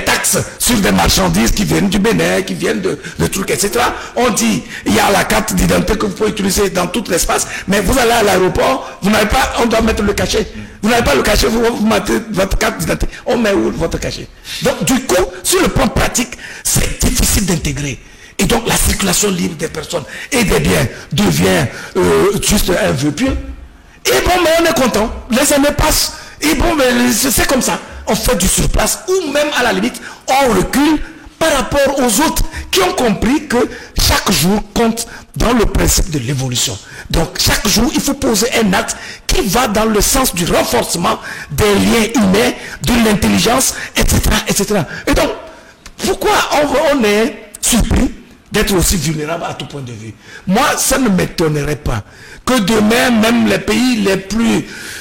taxes sur des marchandises qui viennent du Bénin, qui viennent de trucs, etc. On dit, il y a la carte d'identité que vous pouvez utiliser dans tout l'espace, mais vous allez à l'aéroport, vous n'avez pas, on doit mettre le cachet. Vous n'avez pas le cachet, vous mettez votre carte d'identité. On met où votre cachet? Donc, du coup, sur le plan pratique, c'est difficile d'intégrer. Et donc la circulation libre des personnes et des biens devient juste un vœu pieux. Et bon, mais on est content. Les années passent. Et bon, mais c'est comme ça. On fait du surplace ou même à la limite, on recule par rapport aux autres qui ont compris que chaque jour compte dans le principe de l'évolution. Donc chaque jour, il faut poser un acte qui va dans le sens du renforcement des liens humains, de l'intelligence, etc., etc. Et donc, pourquoi on est surpris d'être aussi vulnérable à tout point de vue? Moi, ça ne m'étonnerait pas que demain, même les pays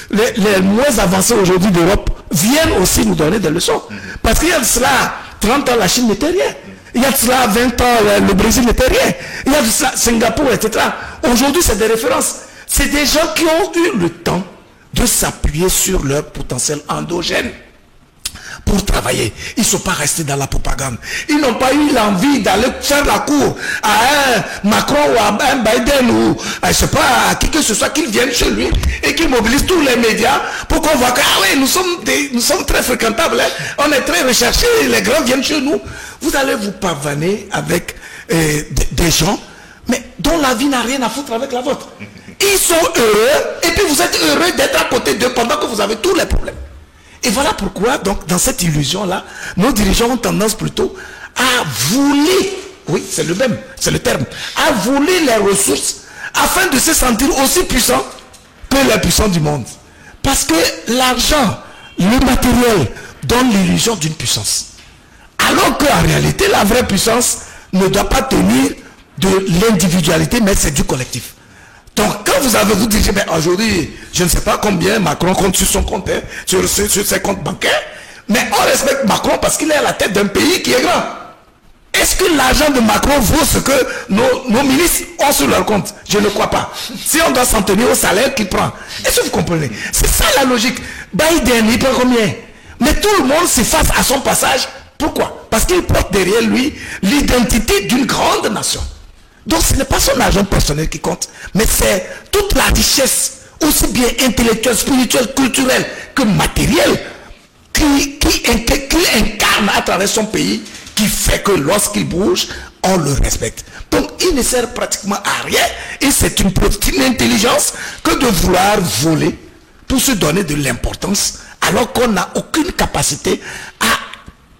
les moins avancés aujourd'hui d'Europe viennent aussi nous donner des leçons. Parce qu'il y a de cela 30 ans, la Chine n'était rien. Il y a de cela 20 ans, le Brésil n'était rien. Il y a de cela Singapour, etc. Aujourd'hui, c'est des références. C'est des gens qui ont eu le temps de s'appuyer sur leur potentiel endogène pour travailler. Ils ne sont pas restés dans la propagande. Ils n'ont pas eu l'envie d'aller faire la cour à un Macron ou à un Biden ou je ne sais pas, à qui que ce soit, qu'ils viennent chez lui et qu'ils mobilisent tous les médias pour qu'on voit que ah oui, nous sommes très fréquentables, hein. On est très recherchés, les grands viennent chez nous. Vous allez vous pavaner avec des gens, mais dont la vie n'a rien à foutre avec la vôtre. Ils sont heureux et puis vous êtes heureux d'être à côté d'eux pendant que vous avez tous les problèmes. Et voilà pourquoi, donc, dans cette illusion-là, nos dirigeants ont tendance plutôt à voler, oui, c'est le même, c'est le terme, à voler les ressources afin de se sentir aussi puissants que les puissants du monde. Parce que l'argent, le matériel, donne l'illusion d'une puissance. Alors qu'en réalité, la vraie puissance ne doit pas tenir de l'individualité, mais c'est du collectif. Donc, quand vous dites, ben, aujourd'hui, je ne sais pas combien Macron compte sur son compte, hein, sur ses comptes bancaires, mais on respecte Macron parce qu'il est à la tête d'un pays qui est grand. Est-ce que l'argent de Macron vaut ce que nos ministres ont sur leur compte? Je ne crois pas. Si on doit s'en tenir au salaire qu'il prend. Est-ce que vous comprenez? C'est ça la logique. Biden, il prend combien? Mais tout le monde s'efface à son passage. Pourquoi? Parce qu'il porte derrière lui l'identité d'une grande nation. Donc ce n'est pas son argent personnel qui compte, mais c'est toute la richesse, aussi bien intellectuelle, spirituelle, culturelle que matérielle, qu'il incarne à travers son pays, qui fait que lorsqu'il bouge, on le respecte. Donc il ne sert pratiquement à rien, et c'est une petite intelligence que de vouloir voler pour se donner de l'importance, alors qu'on n'a aucune capacité à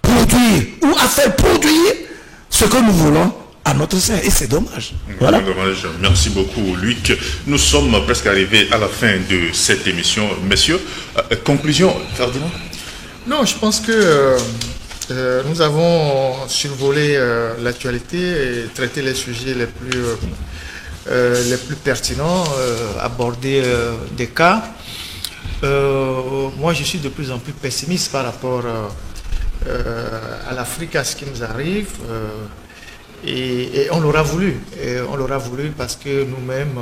produire ou à faire produire ce que nous voulons à notre sein, et c'est dommage. Voilà. Dommage. Merci beaucoup, Luc. Nous sommes presque arrivés à la fin de cette émission. Messieurs, conclusion, Ferdinand? Non, je pense que nous avons survolé l'actualité et traité les sujets les plus pertinents, abordé des cas. Moi, je suis de plus en plus pessimiste par rapport à l'Afrique, à ce qui nous arrive. Et on l'aura voulu. Et on l'aura voulu parce que nous-mêmes,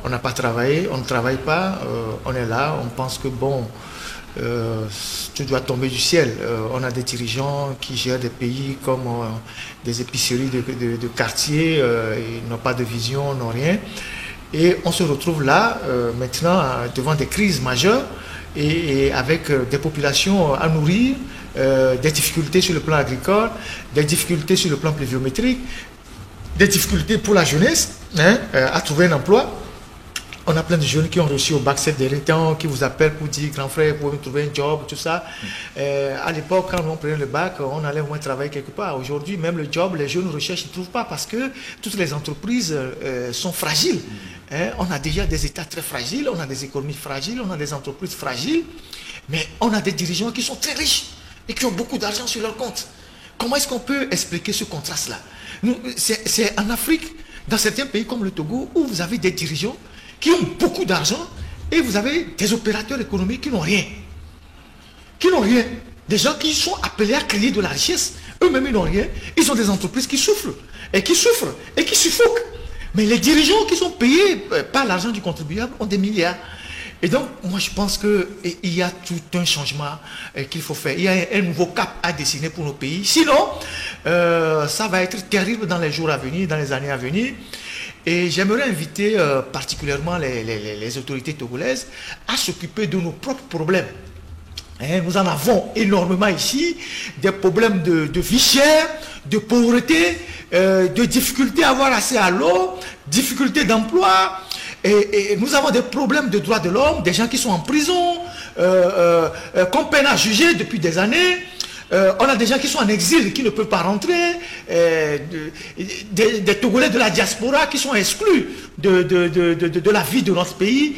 on n'a pas travaillé, on ne travaille pas, on est là, on pense que bon, tout doit tomber du ciel. On a des dirigeants qui gèrent des pays comme des épiceries de quartier, ils n'ont pas de vision, n'ont rien. Et on se retrouve là, maintenant, devant des crises majeures et avec des populations à nourrir, des difficultés sur le plan agricole, des difficultés sur le plan pluviométrique, des difficultés pour la jeunesse à trouver un emploi. On a plein de jeunes qui ont reçu au bac ces derniers temps, qui vous appellent pour dire, grand frère, vous pouvez me trouver un job, tout ça. À l'époque, quand on prenait le bac, on allait au moins travailler quelque part. Aujourd'hui, même le job, les jeunes recherchent, ils ne trouvent pas parce que toutes les entreprises sont fragiles. On a déjà des États très fragiles, on a des économies fragiles, on a des entreprises fragiles, mais on a des dirigeants qui sont très riches et qui ont beaucoup d'argent sur leur compte. Comment est-ce qu'on peut expliquer ce contraste-là? C'est en Afrique, dans certains pays comme le Togo, où vous avez des dirigeants qui ont beaucoup d'argent et vous avez des opérateurs économiques qui n'ont rien. Qui n'ont rien. Des gens qui sont appelés à créer de la richesse. Eux-mêmes, ils n'ont rien. Ils ont des entreprises qui souffrent et qui suffoquent. Mais les dirigeants qui sont payés par l'argent du contribuable ont des milliards. Et donc, moi, je pense qu'il y a tout un changement qu'il faut faire. Il y a un nouveau cap à dessiner pour nos pays. Sinon, ça va être terrible dans les jours à venir, dans les années à venir. Et j'aimerais inviter particulièrement les autorités togolaises à s'occuper de nos propres problèmes. Nous en avons énormément ici, des problèmes de vie chère, de pauvreté, de difficulté à avoir accès à l'eau, difficulté d'emploi. Et nous avons des problèmes de droits de l'homme, des gens qui sont en prison, qu'on peine à juger depuis des années. On a des gens qui sont en exil, qui ne peuvent pas rentrer, des Togolais de la diaspora qui sont exclus de la vie de notre pays.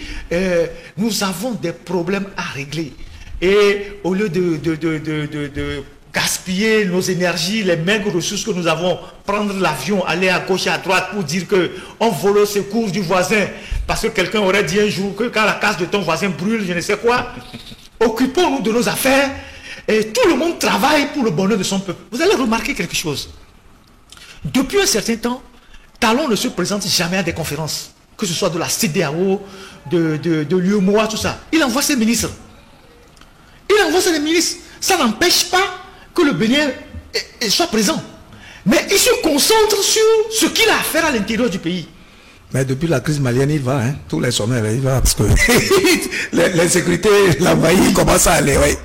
Nous avons des problèmes à régler. Et au lieu de gaspiller nos énergies, les maigres ressources que nous avons, prendre l'avion, aller à gauche et à droite pour dire qu'on vole au secours du voisin, parce que quelqu'un aurait dit un jour que quand la case de ton voisin brûle, je ne sais quoi, occupons-nous de nos affaires. Et tout le monde travaille pour le bonheur de son peuple. Vous allez remarquer quelque chose. Depuis un certain temps, Talon ne se présente jamais à des conférences, que ce soit de la CEDEAO, de l'UEMOA, tout ça. Il envoie ses ministres. Ça n'empêche pas que le Bénin soit présent. Mais il se concentre sur ce qu'il a à faire à l'intérieur du pays. Mais depuis la crise malienne, il va, tous les sommets, il va, parce que l'insécurité, l'envahit, commence à aller, oui.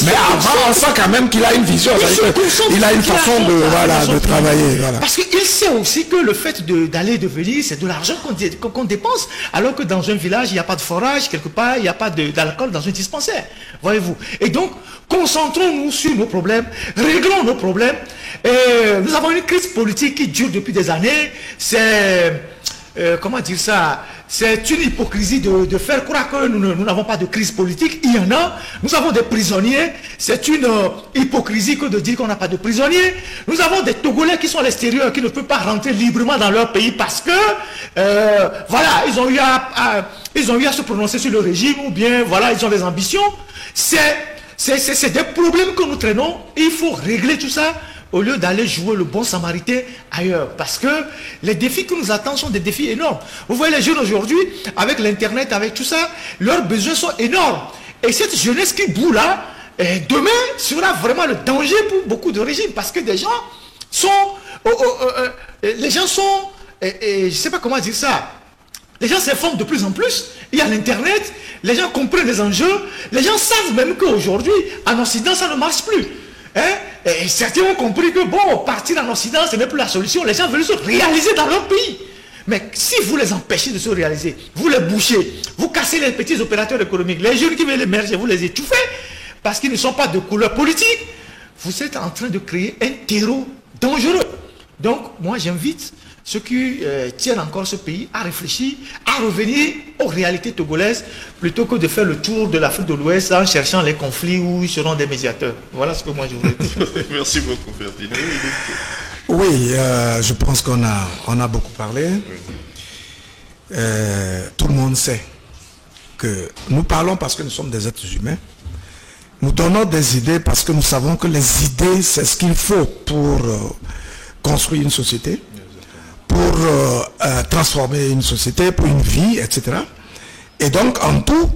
Mais avant, on sent quand même qu'il a une vision, il a une façon de travailler. Voilà. Parce qu'il sait aussi que le fait d'aller de venir, c'est de l'argent qu'on dépense, alors que dans un village, il n'y a pas de forage, quelque part, il n'y a pas d'alcool dans un dispensaire. Voyez-vous. Et donc, concentrons-nous sur nos problèmes, réglons nos problèmes. Et nous avons une crise politique qui dure depuis des années. Comment dire ça? C'est une hypocrisie de faire croire que nous n'avons pas de crise politique. Il y en a. Nous avons des prisonniers. C'est une hypocrisie que de dire qu'on n'a pas de prisonniers. Nous avons des Togolais qui sont à l'extérieur, qui ne peuvent pas rentrer librement dans leur pays parce que, voilà, ils ont eu à se prononcer sur le régime ou bien, voilà, ils ont des ambitions. C'est des problèmes que nous traînons. Il faut régler tout ça au lieu d'aller jouer le bon samaritain ailleurs. Parce que les défis que nous attendent sont des défis énormes. Vous voyez les jeunes aujourd'hui, avec l'internet, avec tout ça, leurs besoins sont énormes. Et cette jeunesse qui bout là, demain sera vraiment le danger pour beaucoup de régimes. Parce que des gens sont... les gens sont... je ne sais pas comment dire ça. Les gens s'informent de plus en plus. Il y a l'internet, les gens comprennent les enjeux. Les gens savent même qu'aujourd'hui, en Occident, ça ne marche plus. Et certains ont compris que bon, partir en Occident, ce n'est plus la solution. Les gens veulent se réaliser dans leur pays. Mais si vous les empêchez de se réaliser, vous les bouchez, vous cassez les petits opérateurs économiques, les jeunes qui veulent émerger, vous les étouffez, parce qu'ils ne sont pas de couleur politique, vous êtes en train de créer un terreau dangereux. Donc, moi, j'invite ceux qui tiennent encore ce pays à réfléchir, à revenir aux réalités togolaises, plutôt que de faire le tour de l'Afrique de l'Ouest en cherchant les conflits où ils seront des médiateurs. Voilà ce que moi je voulais dire. Merci beaucoup, Ferdinand. Oui, je pense qu'on a beaucoup parlé. Tout le monde sait que nous parlons parce que nous sommes des êtres humains. Nous donnons des idées parce que nous savons que les idées, c'est ce qu'il faut pour construire une société, pour transformer une société, pour une vie, etc. Et donc, en tout,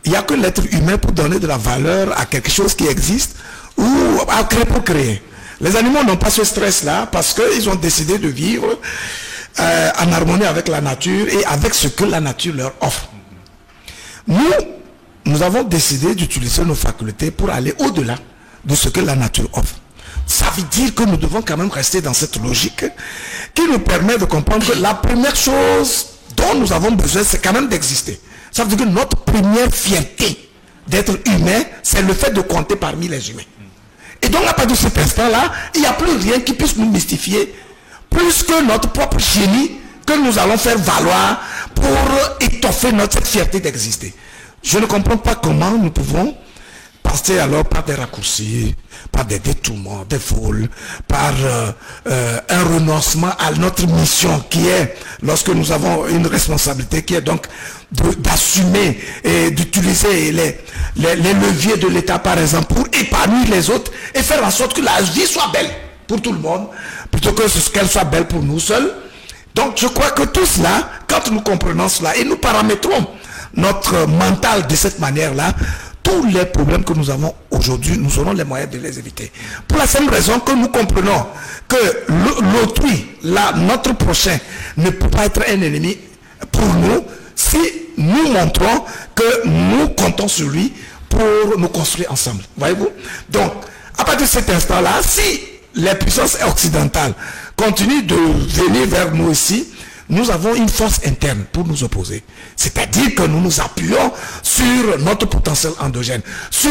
il n'y a que l'être humain pour donner de la valeur à quelque chose qui existe ou à créer pour créer. Les animaux n'ont pas ce stress-là parce qu'ils ont décidé de vivre en harmonie avec la nature et avec ce que la nature leur offre. Nous avons décidé d'utiliser nos facultés pour aller au-delà de ce que la nature offre. Ça veut dire que nous devons quand même rester dans cette logique qui nous permet de comprendre que la première chose dont nous avons besoin, c'est quand même d'exister. Ça veut dire que notre première fierté d'être humain, c'est le fait de compter parmi les humains. Et donc, à partir de cet instant-là, il n'y a plus rien qui puisse nous mystifier, plus que notre propre génie que nous allons faire valoir pour étoffer notre fierté d'exister. Je ne comprends pas comment nous pouvons passer alors par des raccourcis, par des détournements, des vols, par un renoncement à notre mission qui est, lorsque nous avons une responsabilité, qui est donc d'assumer et d'utiliser les leviers de l'État, par exemple, pour épanouir les autres et faire en sorte que la vie soit belle pour tout le monde, plutôt que qu'elle soit belle pour nous seuls. Donc je crois que tout cela, quand nous comprenons cela et nous paramétrons notre mental de cette manière-là, tous les problèmes que nous avons aujourd'hui, nous aurons les moyens de les éviter. Pour la simple raison que nous comprenons que l'autrui, notre prochain, ne peut pas être un ennemi pour nous si nous montrons que nous comptons sur lui pour nous construire ensemble. Voyez-vous? Donc, à partir de cet instant-là, si les puissances occidentales continuent de venir vers nous ici, nous avons une force interne pour nous opposer. C'est-à-dire que nous nous appuyons sur notre potentiel endogène, sur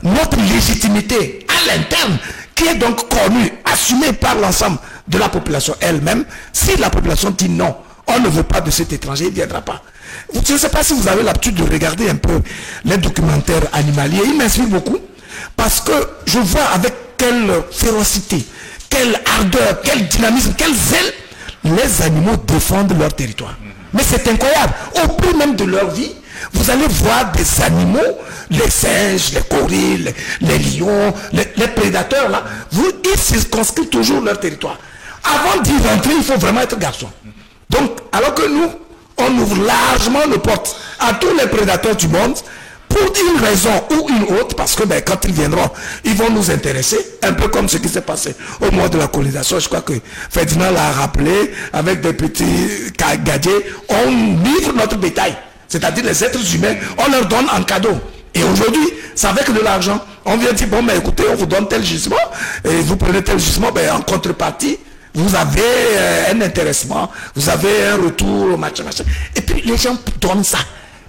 notre légitimité à l'interne, qui est donc connue, assumée par l'ensemble de la population elle-même. Si la population dit non, on ne veut pas de cet étranger, il ne viendra pas. Je ne sais pas si vous avez l'habitude de regarder un peu les documentaires animaliers. Ils m'inspirent beaucoup parce que je vois avec quelle férocité, quelle ardeur, quel dynamisme, quel zèle les animaux défendent leur territoire. Mais c'est incroyable. Au prix même de leur vie, vous allez voir des animaux, les singes, les gorilles, les lions, les prédateurs, là, ils circonscrivent toujours leur territoire. Avant d'y rentrer, il faut vraiment être garçon. Donc, alors que nous, on ouvre largement les portes à tous les prédateurs du monde, pour une raison ou une autre, parce que quand ils viendront, ils vont nous intéresser, un peu comme ce qui s'est passé au moment de la colonisation. Je crois que Ferdinand l'a rappelé, avec des petits gadgets, on livre notre bétail, c'est-à-dire les êtres humains, on leur donne en cadeau. Et aujourd'hui, c'est avec de l'argent. On vient dire, bon, mais écoutez, on vous donne tel gisement, et vous prenez tel gisement, en contrepartie, vous avez un intéressement, vous avez un retour, machin. Et puis les gens donnent ça.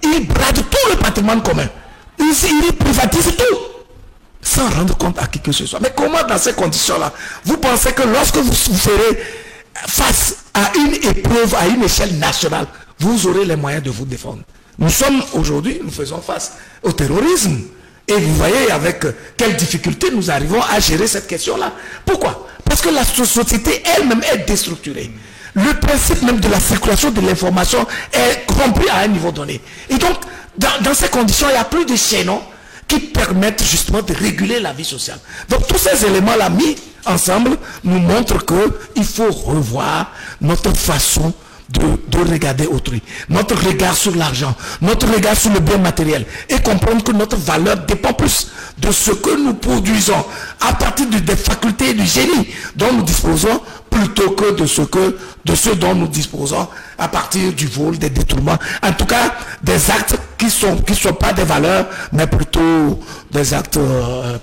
Ils bradent tout le patrimoine commun. Ils privatisent tout. Sans rendre compte à qui que ce soit. Mais comment dans ces conditions-là, vous pensez que lorsque vous serez face à une épreuve à une échelle nationale, vous aurez les moyens de vous défendre? Nous sommes aujourd'hui, nous faisons face au terrorisme. Et vous voyez avec quelles difficultés nous arrivons à gérer cette question-là. Pourquoi? Parce que la société elle-même est déstructurée. Le principe même de la circulation de l'information est corrompu à un niveau donné. Et donc, dans ces conditions, il n'y a plus de chaînons qui permettent justement de réguler la vie sociale. Donc, tous ces éléments-là mis ensemble nous montrent qu'il faut revoir notre façon de regarder autrui, notre regard sur l'argent, notre regard sur le bien matériel, et comprendre que notre valeur dépend plus de ce que nous produisons à partir des facultés et du génie dont nous disposons, plutôt que de ce dont nous disposons à partir du vol, des détournements, en tout cas des actes qui sont pas des valeurs, mais plutôt des actes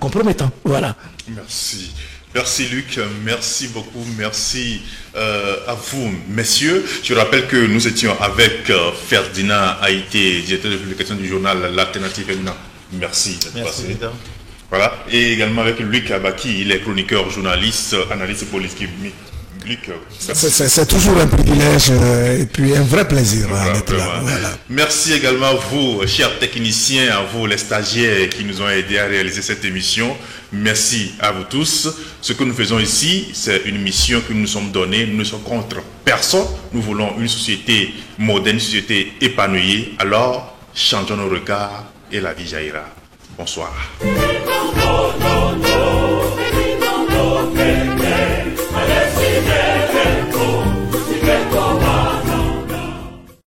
compromettants. Voilà. Merci. Merci Luc, merci beaucoup, merci à vous messieurs. Je rappelle que nous étions avec Ferdinand Haïté, directeur de publication du journal L'Alternative. Ferdinand, merci d'être passé. Voilà. Et également avec Luc Abaki, il est chroniqueur, journaliste, analyste politique. Luc, c'est toujours un privilège et puis un vrai plaisir d'être là. Voilà. Merci également à vous, chers techniciens, à vous les stagiaires qui nous ont aidés à réaliser cette émission. Merci à vous tous. Ce que nous faisons ici, c'est une mission que nous nous sommes donnée. Nous ne sommes contre personne. Nous voulons une société moderne, une société épanouie. Alors, changeons nos regards et la vie jaillira. Bonsoir.